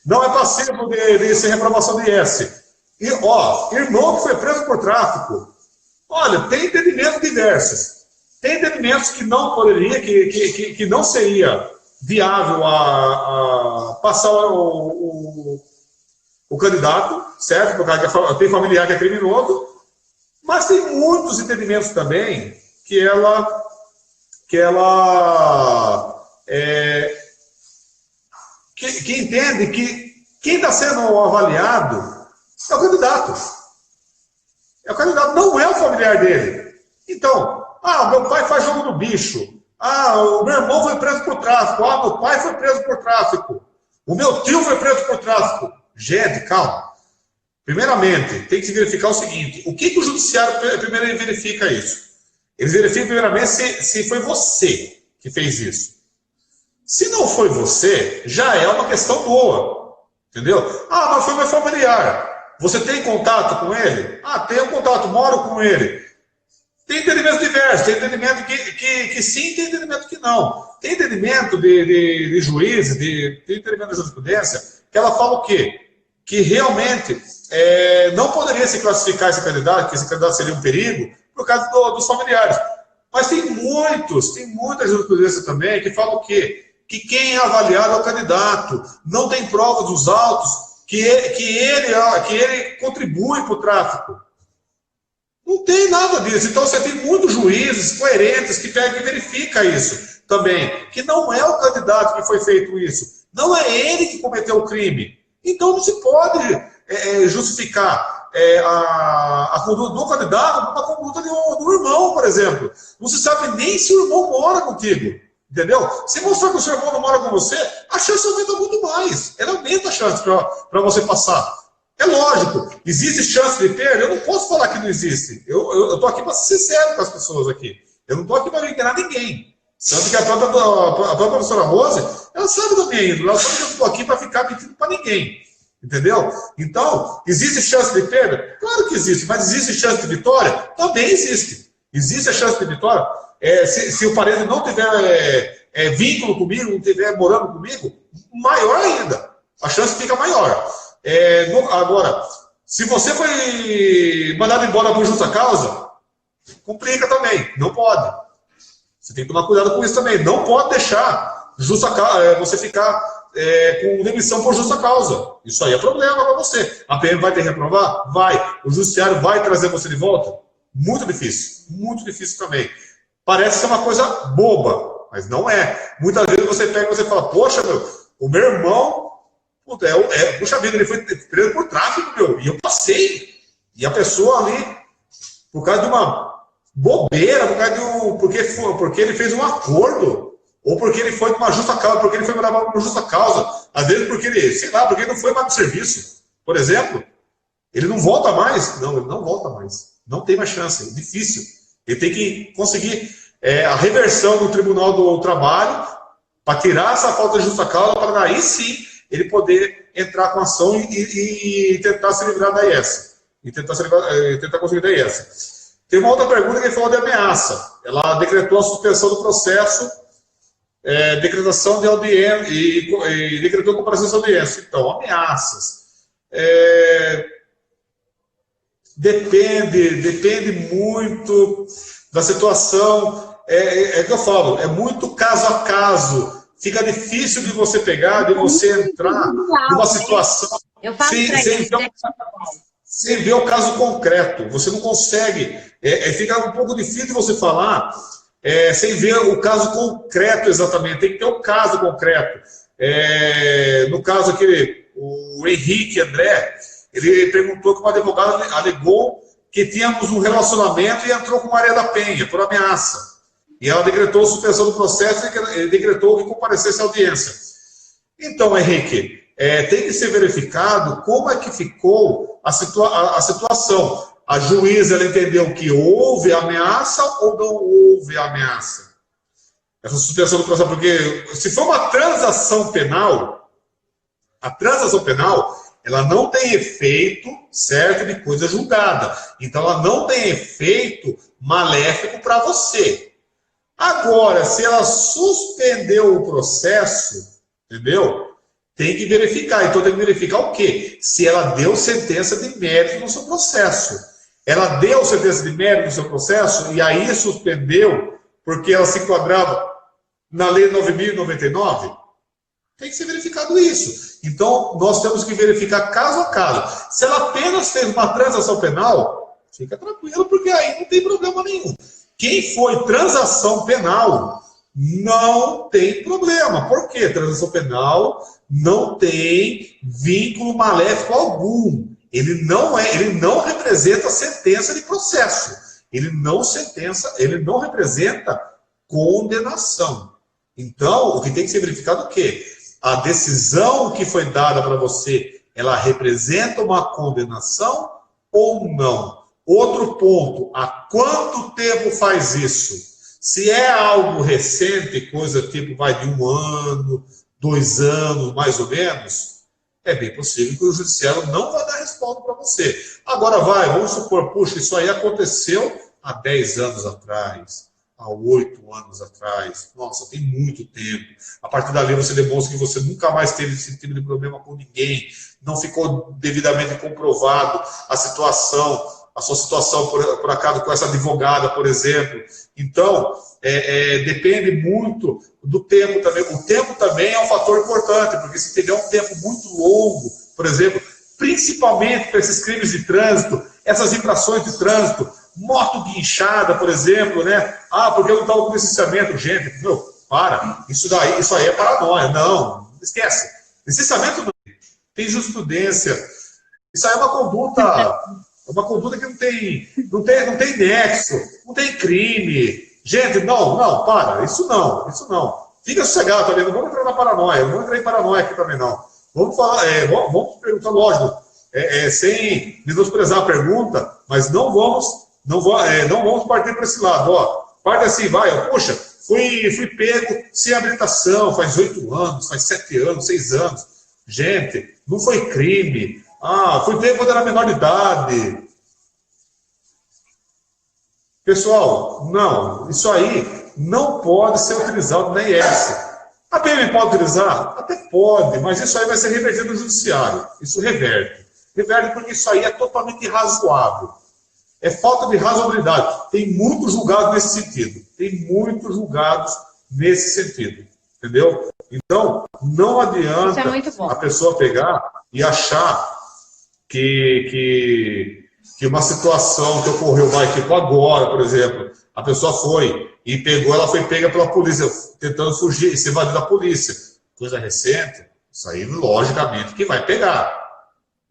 Não é passivo de ser reprovação de IS. E, irmão que foi preso por tráfico. Olha, tem entendimentos diversos. Tem entendimentos que não poderia, que não seria viável a passar o candidato, certo? Porque tem familiar que é criminoso. Mas tem muitos entendimentos também que ela entende que quem está sendo avaliado é o candidato. É o candidato, não é o familiar dele. Então, meu pai faz jogo do bicho. O meu irmão foi preso por tráfico. Meu pai foi preso por tráfico. O meu tio foi preso por tráfico. Gente, calma. Primeiramente, tem que se verificar o seguinte. O que o judiciário primeiro verifica isso? Eles verificam primeiramente se foi você que fez isso. Se não foi você, já é uma questão boa. Entendeu? Mas foi meu familiar. Você tem contato com ele? Tenho contato, moro com ele. Tem entendimento diverso, tem entendimento que sim, tem entendimento que não. Tem entendimento de juízes, tem entendimento da jurisprudência, que ela fala o quê? Que realmente não poderia se classificar esse candidato, que esse candidato seria um perigo, por causa dos familiares. Mas tem muita jurisprudência também que fala o quê? Que quem é avaliado é o candidato. Não tem prova dos autos que ele contribui para o tráfico. Não tem nada disso. Então você tem muitos juízes coerentes que pegam e verificam isso também. Que não é o candidato que foi feito isso. Não é ele que cometeu o crime. Então não se pode justificar a conduta do candidato por uma conduta do irmão, por exemplo. Não se sabe nem se o irmão mora contigo. Entendeu? Se mostrar que o seu irmão não mora com você, a chance aumenta muito mais. Ela aumenta a chance para você passar. É lógico, existe chance de perda? Eu não posso falar que não existe. Eu estou aqui para ser sincero com as pessoas aqui. Eu não estou aqui para enganar ninguém. Tanto que a própria professora Rose, ela sabe da minha índole, ela sabe que eu estou aqui para ficar mentindo para ninguém. Entendeu? Então, existe chance de perda? Claro que existe, mas existe chance de vitória? Também existe. Existe a chance de vitória? Se o parente não tiver vínculo comigo, não estiver morando comigo, maior ainda. A chance fica maior. Agora, se você foi mandado embora por justa causa, complica também. Não pode. Você tem que tomar cuidado com isso também. Não pode deixar você ficar com demissão por justa causa. Isso aí é problema para você. A PM vai ter que reprovar? Vai. O judiciário vai trazer você de volta? Muito difícil. Muito difícil também. Parece ser uma coisa boba, mas não é. Muitas vezes você pega e você fala, poxa, o meu irmão, puxa vida, ele foi preso por tráfico, e eu passei. E a pessoa ali, por causa de uma bobeira, porque ele fez um acordo, ou porque ele foi com uma justa causa, porque ele foi mandado por uma justa causa, às vezes porque ele não foi mais pro serviço, por exemplo, ele não volta mais. Não, ele não volta mais. Não tem mais chance, é difícil. Ele tem que conseguir a reversão do Tribunal do Trabalho para tirar essa falta de justa causa, para daí sim ele poder entrar com ação e tentar se livrar da IES. E tentar conseguir da IES. Tem uma outra pergunta que ele falou de ameaça. Ela decretou a suspensão do processo, decretação de audiência e decretou a comparação de audiência. Então, ameaças. Depende muito da situação. É que eu falo, é muito caso a caso. Fica difícil de você pegar, de você entrar numa situação sem ver o caso concreto. Você não consegue. Fica um pouco difícil de você falar sem ver o caso concreto exatamente. Tem que ter o caso concreto. No caso aqui, o Henrique André, ele perguntou que uma advogada alegou que tínhamos um relacionamento e entrou com Maria da Penha por ameaça. E ela decretou a suspensão do processo e decretou que comparecesse à audiência. Então, Henrique, tem que ser verificado como é que ficou a situação. A juíza ela entendeu que houve ameaça ou não houve ameaça? Essa suspensão do processo, porque se for uma transação penal, a transação penal ela não tem efeito certo de coisa julgada. Então, ela não tem efeito maléfico para você. Agora, se ela suspendeu o processo, entendeu? Tem que verificar. Então, tem que verificar o quê? Se ela deu sentença de mérito no seu processo. Ela deu sentença de mérito no seu processo e aí suspendeu porque ela se enquadrava na Lei 9.099? Tem que ser verificado isso. Então, nós temos que verificar caso a caso. Se ela apenas fez uma transação penal, fica tranquilo, porque aí não tem problema nenhum. Quem foi transação penal não tem problema. Por quê? Transação penal não tem vínculo maléfico algum. Ele não representa sentença de processo. Ele não representa condenação. Então, o que tem que ser verificado é o quê? A decisão que foi dada para você, ela representa uma condenação ou não? Outro ponto, há quanto tempo faz isso? Se é algo recente, coisa tipo vai de 1 ano, 2 anos, mais ou menos, é bem possível que o judiciário não vai dar resposta para você. Agora vamos supor, puxa, isso aí aconteceu há 10 anos atrás, há 8 anos atrás. Nossa, tem muito tempo. A partir dali você demonstra que você nunca mais teve esse tipo de problema com ninguém, não ficou devidamente comprovado a sua situação, por acaso, com essa advogada, por exemplo. Então, depende muito do tempo também. O tempo também é um fator importante, porque se tiver um tempo muito longo, por exemplo, principalmente para esses crimes de trânsito, essas infrações de trânsito, Moto guinchada, por exemplo, né? Ah, porque eu não estava com licenciamento. Gente, meu, para. Isso aí é paranoia. Não, esquece. Licenciamento não tem jurisprudência. Isso aí é uma conduta que não tem nexo, não tem crime. Gente, não, para. Isso não. Fica sossegado também, não vamos entrar na paranoia, não vamos entrar em paranoia aqui também, não. Vamos falar, vamos perguntar, lógico, sem menosprezar a pergunta, mas não vamos partir para esse lado. Ó, parte assim, vai, ó, poxa, fui pego sem habilitação, faz 8 anos, faz 7 anos, 6 anos. Gente, não foi crime. Ah, fui pego quando era menor de idade. Pessoal, não, isso aí não pode ser utilizado na IS. A PM pode utilizar? Até pode, mas isso aí vai ser revertido no judiciário. Isso reverte. Reverte porque isso aí é totalmente irrazoável. É falta de razoabilidade. Tem muitos julgados nesse sentido. Entendeu? Então, não adianta a pessoa pegar e achar que uma situação que ocorreu, tipo agora, por exemplo, a pessoa ela foi pega pela polícia, tentando fugir e se evadir da polícia. Coisa recente, isso aí, logicamente, que vai pegar.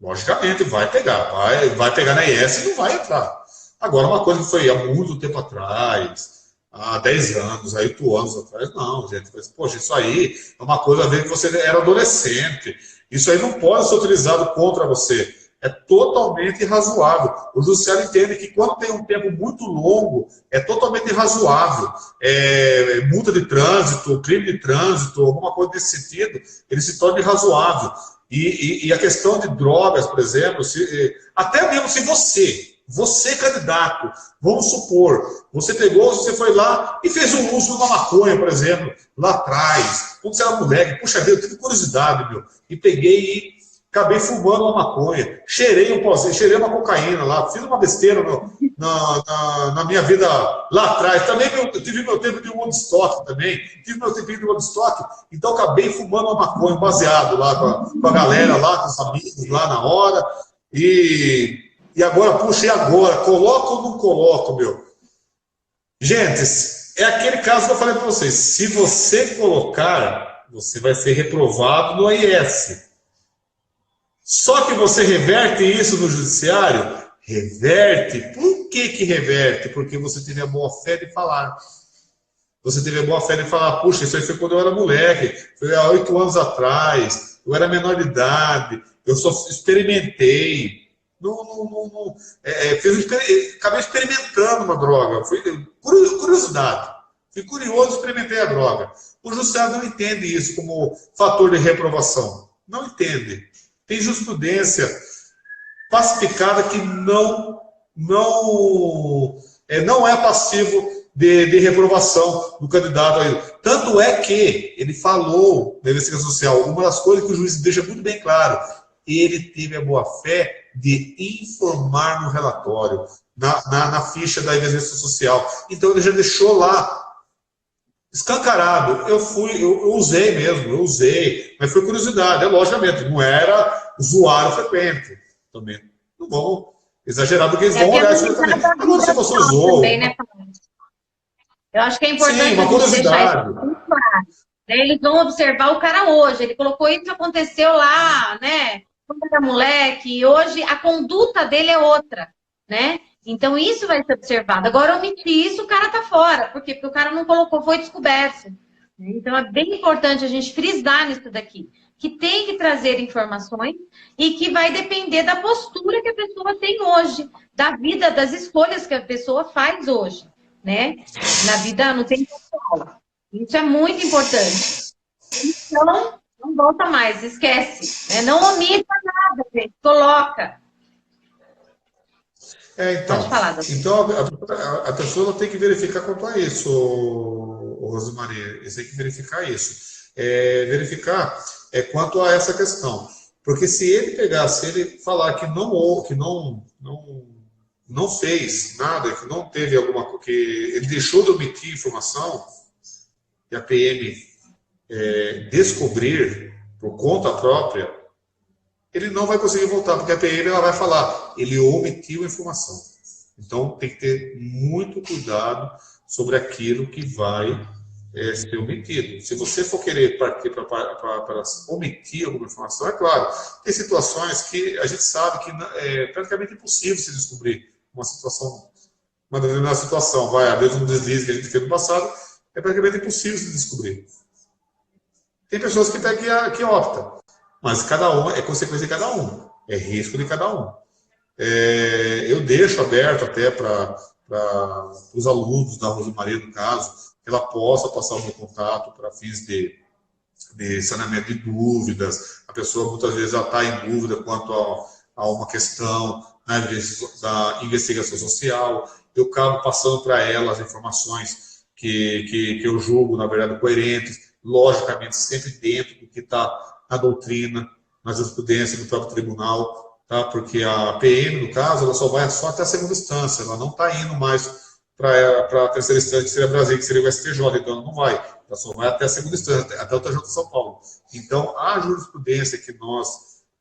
Logicamente, vai pegar. Vai pegar na IS e não vai entrar. Agora, uma coisa que foi há muito tempo atrás, há 10 anos, há 8 anos atrás, não, gente. Poxa, isso aí é uma coisa a ver que você era adolescente. Isso aí não pode ser utilizado contra você. É totalmente irrazoável. O judiciário entende que quando tem um tempo muito longo, é totalmente irrazoável. Multa de trânsito, crime de trânsito, alguma coisa nesse sentido, ele se torna irrazoável. E a questão de drogas, por exemplo, até mesmo se você candidato, vamos supor, você foi lá e fez um uso de uma maconha, por exemplo, lá atrás, quando você era moleque, puxa vida, eu tive curiosidade, meu, e peguei e acabei fumando uma maconha, cheirei um pozinho, cheirei uma cocaína lá, fiz uma besteira na minha vida lá atrás. Também eu tive meu tempo de Woodstock também, então acabei fumando uma maconha, baseado lá com a galera lá, com os amigos lá na hora, e agora, puxa, e agora? Coloco ou não coloco, meu? Gente, é aquele caso que eu falei para vocês, se você colocar, você vai ser reprovado no IS. Só que você reverte isso no judiciário? Reverte. Por que reverte? Porque você teve a boa fé de falar. Você teve a boa fé de falar, puxa, isso aí foi quando eu era moleque, foi há 8 anos atrás, eu era menor de idade, eu só experimentei. Acabei experimentando uma droga. Foi curiosidade. Fui curioso e experimentei a droga. O judiciário não entende isso como fator de reprovação. Não entende. Tem jurisprudência pacificada que não é passivo de reprovação do candidato a ele. Tanto é que ele falou na investigação social, uma das coisas que o juiz deixa muito bem claro, ele teve a boa fé de informar no relatório, na ficha da investigação social. Então ele já deixou lá escancarado. Eu usei, mas foi curiosidade, logicamente, não era usuário frequente. Também não vamos exagerar, porque eles vão olhar isso também. Agora, se você usou... Também, né? Eu acho que é importante a gente deixar isso muito claro. Eles vão observar o cara hoje. Ele colocou isso que aconteceu lá, né? Quando era moleque. E hoje a conduta dele é outra, né? Então, isso vai ser observado. Agora, omitir isso, o cara tá fora. Por quê? Porque o cara não colocou, foi descoberto. Então, é bem importante a gente frisar nisso daqui. Que tem que trazer informações e que vai depender da postura que a pessoa tem hoje. Da vida, das escolhas que a pessoa faz hoje, né? Na vida, no tempo atual. Isso é muito importante. Então, não volta mais, esquece. Né? Não omita nada, gente. Coloca. Então a pessoa tem que verificar quanto a isso, Rosemaria. Você tem que verificar isso. Verificar quanto a essa questão. Porque se ele falar que não fez nada, que não teve alguma coisa, que ele deixou de omitir informação, e a PM descobrir por conta própria, ele não vai conseguir voltar, porque a PM ela vai falar, ele omitiu a informação. Então, tem que ter muito cuidado sobre aquilo que vai ser omitido. Se você for querer partir para omitir alguma informação, é claro, tem situações que a gente sabe que é praticamente impossível se descobrir uma determinada situação. Às vezes um deslize que a gente fez no passado, é praticamente impossível se descobrir. Tem pessoas que optam, mas cada um é consequência de cada um, é risco de cada um. Eu deixo aberto até para os alunos da Rosemaria, no caso, que ela possa passar o meu contato para fins de saneamento de dúvidas. A pessoa muitas vezes já está em dúvida quanto a uma questão, né, da investigação social. Eu acabo passando para ela as informações que eu julgo, na verdade, coerentes, logicamente sempre dentro do que está na doutrina, na jurisprudência do próprio tribunal, tá? Porque a PM, no caso, ela só vai até a segunda instância, ela não está indo mais para a terceira instância, que seria Brasília, que seria o STJ, então ela não vai, ela só vai até a segunda instância, até o TJ de São Paulo. Então, a jurisprudência que nós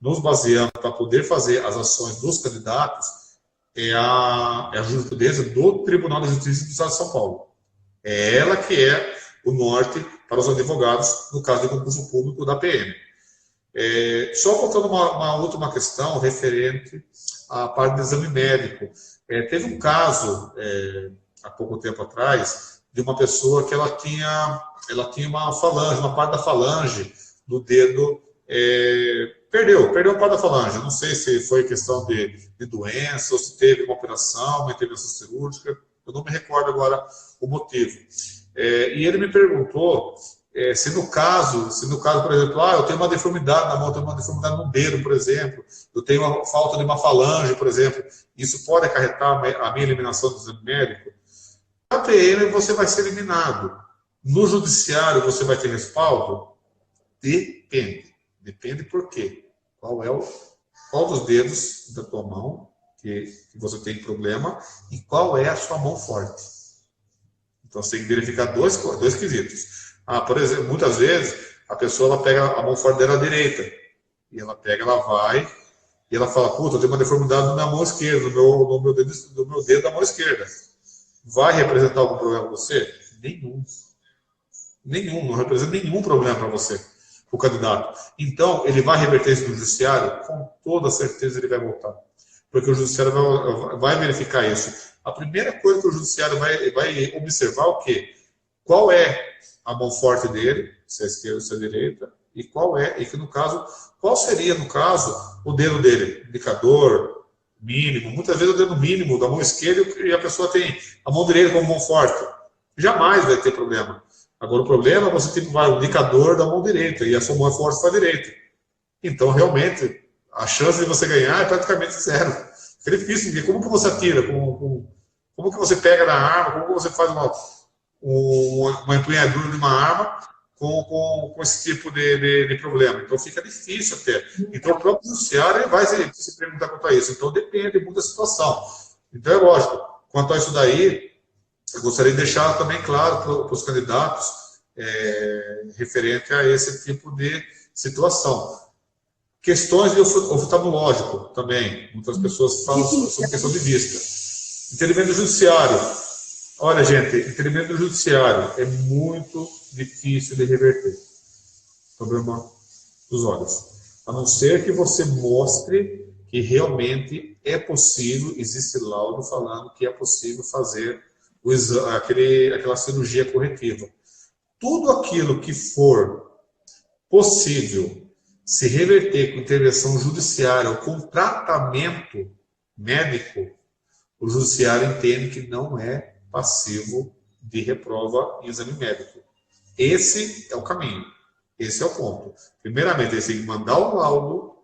nos baseamos para poder fazer as ações dos candidatos é a jurisprudência do Tribunal de Justiça do Estado de São Paulo. É ela que é o norte para os advogados, no caso de concurso público da PM. Só voltando uma última questão referente à parte do exame médico. Teve um caso, há pouco tempo atrás, de uma pessoa que ela tinha uma falange, uma parte da falange do dedo, perdeu a parte da falange. Não sei se foi questão de doença, ou se teve uma operação, uma intervenção cirúrgica, eu não me recordo agora o motivo. E ele me perguntou se no caso, por exemplo, eu tenho uma deformidade na mão, eu tenho uma deformidade no dedo, por exemplo, eu tenho uma falta de uma falange, por exemplo, isso pode acarretar a minha eliminação do exame médico? Na PM você vai ser eliminado. No judiciário você vai ter respaldo? Depende. Depende por quê? Qual dos dedos da tua mão que você tem problema e qual é a sua mão forte? Então você tem que verificar dois quesitos. Por exemplo, muitas vezes a pessoa ela pega a mão forte dela direita e ela vai e ela fala, puta, eu tenho uma deformidade na mão esquerda, no meu dedo da mão esquerda. Vai representar algum problema para você? Nenhum, não representa nenhum problema para você, o candidato. Então, ele vai reverter isso no judiciário? Com toda certeza ele vai voltar. Porque o judiciário vai verificar isso. A primeira coisa que o judiciário vai observar é o quê? Qual é a mão forte dele, se é a esquerda ou se é a direita, e qual seria, no caso, o dedo dele? Indicador, mínimo. Muitas vezes o dedo mínimo da mão esquerda e a pessoa tem a mão direita como mão forte. Jamais vai ter problema. Agora, o problema é você ter o indicador da mão direita e a sua mão é forte para a direita. Então, realmente, a chance de você ganhar é praticamente zero. É difícil, porque como que você atira? Como que você pega na arma? Como que você faz uma empunhadura de uma arma com esse tipo de problema? Então, fica difícil até. Então, o próprio judiciário vai se perguntar quanto a isso. Então, depende muito da situação. Então, é lógico, quanto a isso daí, eu gostaria de deixar também claro para os candidatos referente a esse tipo de situação. Questões de oftalmológico também. Muitas pessoas falam sobre questão de vista. Entendimento judiciário. Olha, gente, entendimento judiciário é muito difícil de reverter. Problema dos olhos. A não ser que você mostre que realmente é possível, existe laudo falando que é possível fazer aquela cirurgia corretiva. Tudo aquilo que for possível se reverter com intervenção judiciária ou com tratamento médico, o judiciário entende que não é passivo de reprova em exame médico. Esse é o caminho. Esse é o ponto. Primeiramente, eles têm que mandar um laudo,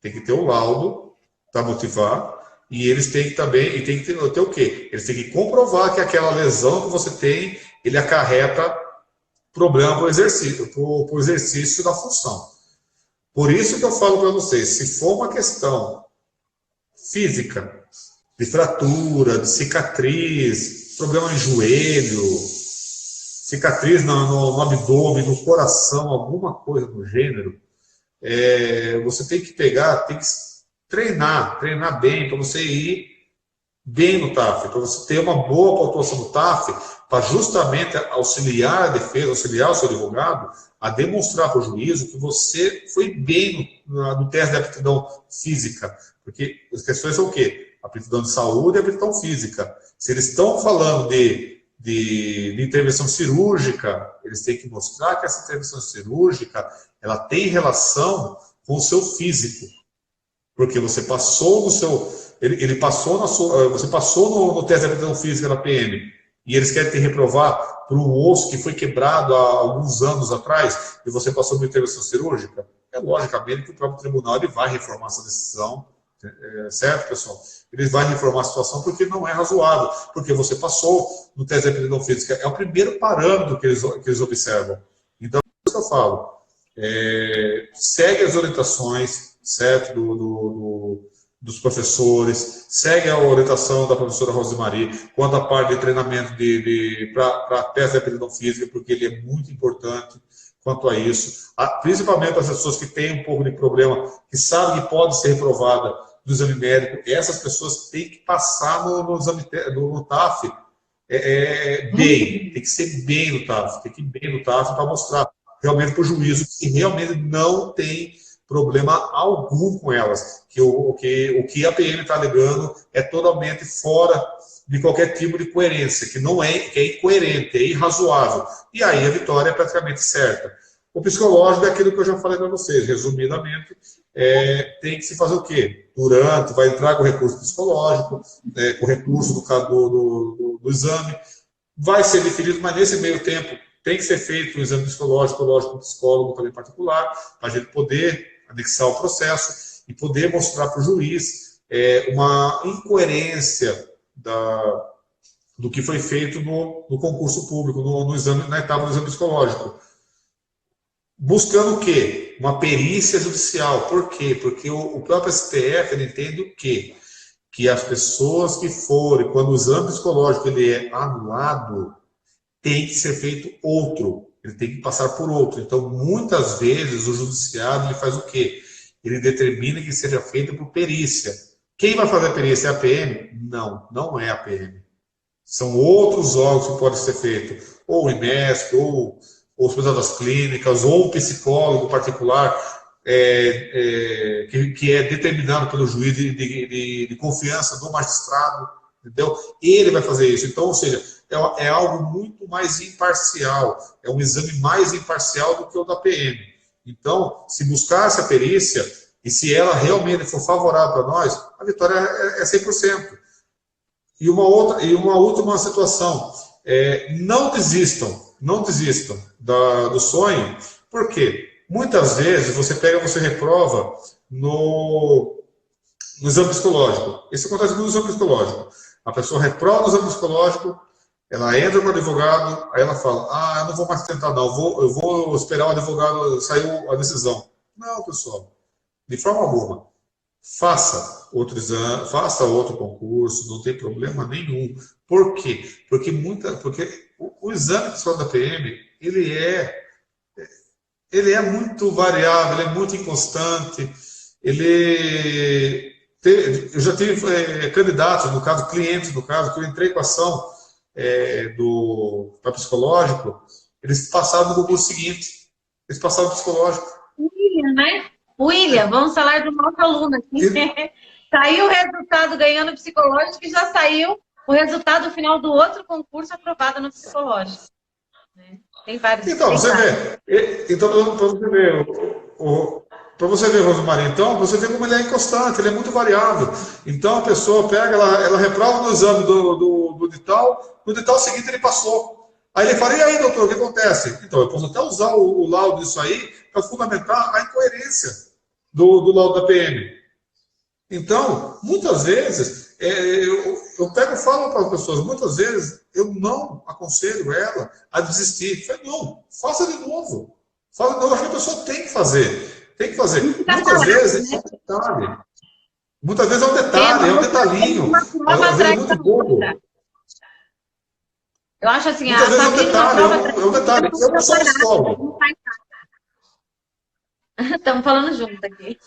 tem que ter um laudo para motivar, e eles têm que também, tem que ter o quê? Eles têm que comprovar que aquela lesão que você tem, ele acarreta problema para o exercício da função. Por isso que eu falo para vocês, se for uma questão física, de fratura, de cicatriz, problema em joelho, cicatriz no abdômen, no coração, alguma coisa do gênero, você tem que treinar bem para você ir bem no TAF, para você ter uma boa pontuação no TAF, para justamente auxiliar a defesa, auxiliar o seu advogado a demonstrar para o juízo que você foi bem no teste de aptidão física. Porque as questões são o quê? Aptidão de saúde e aptidão física. Se eles estão falando de intervenção cirúrgica, eles têm que mostrar que essa intervenção cirúrgica ela tem relação com o seu físico. Porque você passou no seu... Ele passou na sua... Você passou no teste de aptidão física da PM e eles querem te reprovar por um osso que foi quebrado há alguns anos atrás e você passou por intervenção cirúrgica, é logicamente que o próprio tribunal ele vai reformar essa decisão, certo, pessoal? Ele vai reformar a situação porque não é razoável, porque você passou no teste de aptidão física, é o primeiro parâmetro que eles observam. Então, é isso que eu falo. Segue as orientações, certo, dos professores, segue a orientação da professora Rosemary quanto à parte de treinamento para teste de aptidão física, porque ele é muito importante quanto a isso. Principalmente as pessoas que têm um pouco de problema, que sabem que pode ser reprovada no exame médico, essas pessoas têm que passar no TAF bem, tem que ser bem no TAF, tem que ir bem no TAF para mostrar realmente para o juízo que realmente não tem problema algum com elas, que o que a PM está alegando é totalmente fora de qualquer tipo de coerência, que não é, que é incoerente, é irrazoável. E aí a vitória é praticamente certa. O psicológico é aquilo que eu já falei para vocês, resumidamente, tem que se fazer o quê? Durante, vai entrar com o recurso psicológico, com o recurso do caso do exame, vai ser definido, mas nesse meio tempo tem que ser feito um exame psicológico, lógico, com psicólogo também particular, para a gente poder anexar o processo e poder mostrar para o juiz uma incoerência do que foi feito no concurso público, no exame, na etapa do exame psicológico. Buscando o quê? Uma perícia judicial. Por quê? Porque o próprio STF ele entende o quê? Que as pessoas que forem, quando o exame psicológico ele é anulado, tem que ser feito outro. Ele tem que passar por outro. Então, muitas vezes, o judiciário ele faz o quê? Ele determina que seja feita por perícia. Quem vai fazer a perícia é a PM? Não, não é a PM. São outros órgãos que podem ser feitos. Ou o IMESC, ou o Hospital das Clínicas, ou um psicólogo particular que é determinado pelo juiz de confiança do magistrado. Entendeu? Ele vai fazer isso. Então, ou seja, é algo muito mais imparcial, é um exame mais imparcial do que o da PM. Então, se buscar essa perícia, e se ela realmente for favorável para nós, a vitória é 100%. E uma última situação, não desistam do sonho, porque muitas vezes você reprova no exame psicológico. Isso acontece no exame psicológico. A pessoa reprova no exame psicológico, ela entra com o advogado, aí ela fala, eu não vou mais tentar não, eu vou esperar o advogado sair a decisão. Não, pessoal, de forma alguma. Faça outro exame, faça outro concurso, não tem problema nenhum. Por quê? Porque o exame pessoal da PM, ele é muito variável, ele é muito inconstante, eu já tive candidatos, no caso, clientes, no caso, que eu entrei com a ação para psicológico, eles passaram no concurso seguinte, eles passaram no psicológico. William, né? William, vamos falar do nosso aluno aqui. Saiu o resultado ganhando psicológico e já saiu o resultado final do outro concurso aprovado no psicológico. Né? Tem vários. Então, você vê. Então, para você ver, Rosemary, então, você vê como ele é inconstante, ele é muito variável. Então, a pessoa pega, ela reprova no exame do edital, no edital seguinte ele passou. Aí ele fala, e aí, doutor, o que acontece? Então, eu posso até usar o laudo disso aí para fundamentar a incoerência do laudo da PM. Então, muitas vezes, eu pego e falo para as pessoas, muitas vezes eu não aconselho ela a desistir. Eu falo, não, faça de novo. Faça de novo, acho que a pessoa tem que fazer. Tem que fazer. Muitas vezes é um detalhe. Muitas vezes é um detalhe, é um detalhinho. Às vezes é muito bobo. Eu acho assim, muitas vezes é um detalhe, é um detalhe. Eu não sou psicólogo. Estamos falando junto aqui.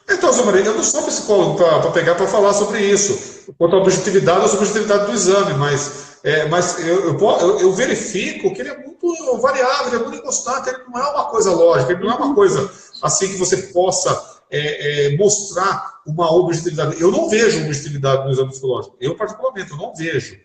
Então, Zé Maria, eu não sou psicólogo para pegar para falar sobre isso, quanto à objetividade ou subjetividade do exame, mas eu verifico que ele é muito variável, ele é muito inconstante, ele não é uma coisa lógica, ele não é uma coisa assim que você possa mostrar uma objetividade. Eu não vejo objetividade no exame psicológico, eu particularmente, eu não vejo.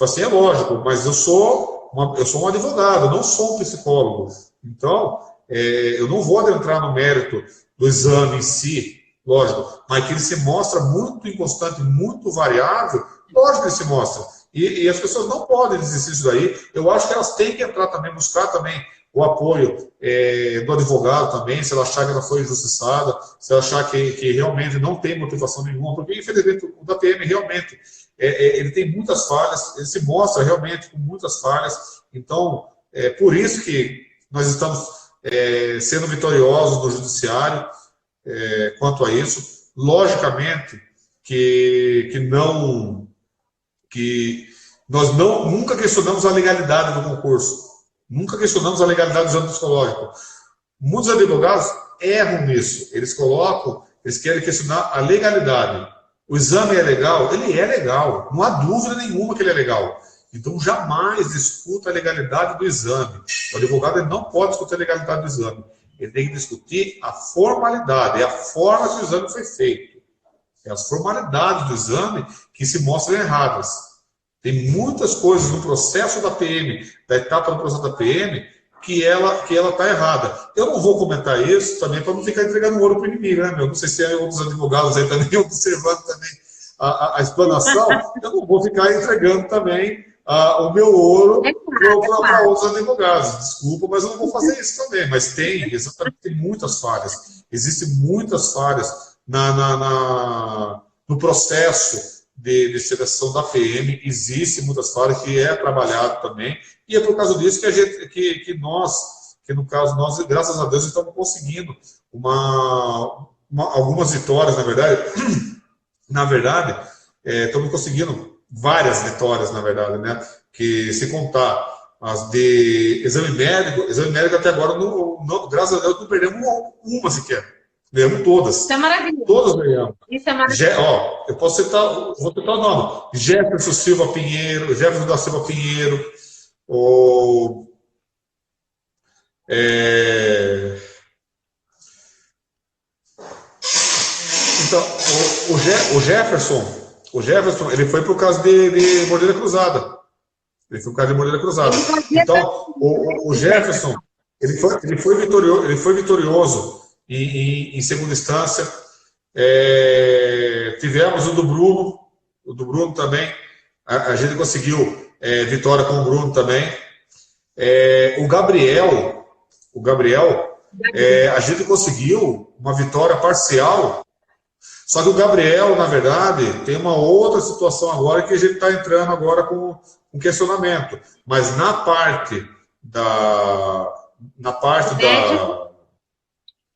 Assim, é lógico, mas eu sou um advogado, eu não sou um psicólogo. Então, eu não vou adentrar no mérito do exame em si, lógico, mas que ele se mostra muito inconstante, muito variável, lógico que ele se mostra. E as pessoas não podem desistir disso daí. Eu acho que elas têm que entrar também, buscar também o apoio do advogado também, se ela achar que ela foi injustiçada, se ela achar que realmente não tem motivação nenhuma, porque infelizmente o da PM realmente ele tem muitas falhas, ele se mostra realmente com muitas falhas. Então, é por isso que nós estamos sendo vitoriosos no judiciário quanto a isso. Logicamente que nós nunca questionamos a legalidade do concurso, nunca questionamos a legalidade do exame psicológico. Muitos advogados erram nisso, eles querem questionar a legalidade. O exame é legal? Ele é legal, não há dúvida nenhuma que ele é legal. Então, jamais discuta a legalidade do exame. O advogado ele não pode discutir a legalidade do exame. Ele tem que discutir a formalidade, é a forma que o exame foi feito. É as formalidades do exame que se mostram erradas. Tem muitas coisas no processo da PM, da etapa do processo da PM, que ela está errada. Eu não vou comentar isso também para não ficar entregando ouro para o inimigo, né, meu? Não sei se é outros advogados aí também observando também a explanação. Eu não vou ficar entregando também o meu ouro para outros advogados. Desculpa, mas eu não vou fazer isso também. Mas tem muitas falhas. Existem muitas falhas no processo de seleção da PM, existe muitas falhas que é trabalhado também, e é por causa disso que no caso, nós, graças a Deus, estamos conseguindo algumas vitórias, na verdade, estamos conseguindo várias vitórias, na verdade, né? Que se contar as de exame médico até agora, graças a Deus, não perdemos uma sequer. Ganhamos todas. Isso é maravilhoso. Todas ganhamos. Isso é maravilhoso. Eu vou citar o nome. Jefferson Silva Pinheiro, Jefferson da Silva Pinheiro, Então, o Jefferson, ele foi por causa de mordida cruzada. Então, o Jefferson, ele foi vitorioso em segunda instância. Tivemos o do Bruno também. A gente conseguiu vitória com o Bruno também. O Gabriel, a gente conseguiu uma vitória parcial. Só que o Gabriel, na verdade, tem uma outra situação agora que a gente está entrando agora com um questionamento. Mas na parte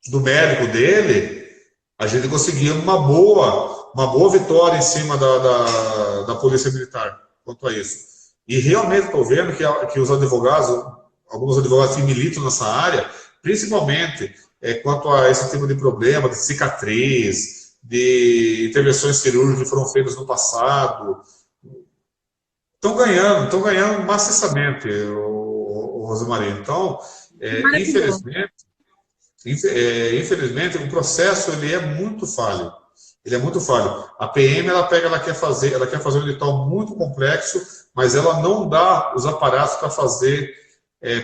do médico dele, a gente conseguiu uma boa vitória em cima da Polícia Militar quanto a isso. E realmente estou vendo que os advogados, alguns advogados que militam nessa área, principalmente quanto a esse tipo de problema, de cicatriz, de intervenções cirúrgicas que foram feitas no passado, estão ganhando maciçamente, o Rosemaria. Então, infelizmente, o processo ele é muito falho. A PM ela quer fazer um edital muito complexo, mas ela não dá os aparatos para fazer,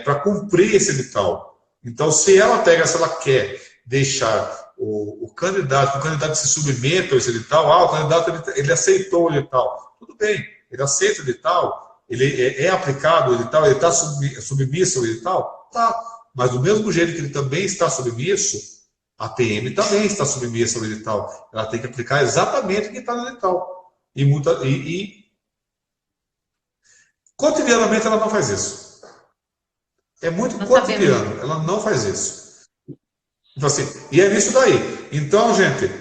para cumprir esse edital. Então, se ela quer deixar o candidato se submeta a esse edital, o candidato ele aceitou o edital. Tudo bem, ele aceita o edital, ele é aplicado o edital, ele está submisso ao edital? Tá. Mas do mesmo jeito que ele também está submisso, a PM também está submissa ao edital. Ela tem que aplicar exatamente o que está no edital. E cotidianamente ela não faz isso. É muito cotidiano, ela não faz isso. Então, assim, e é nisso daí. Então, gente,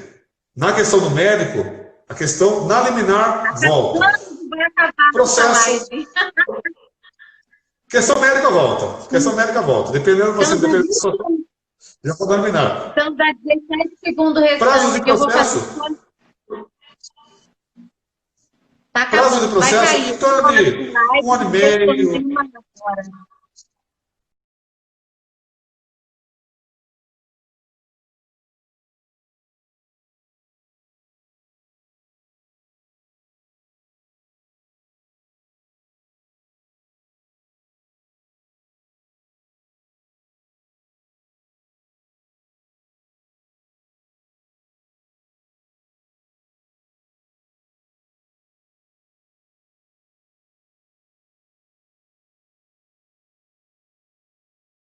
na questão do médico, a questão na liminar volta. Processo. Questão médica volta. Dependendo da situação. Já vou dominar. Então dá 17 segundos Prazo de restante que eu vou processo? fazer. Tá Prazo acabando, de processo vai cair. em torno de 1 ano e meio. Uma hora.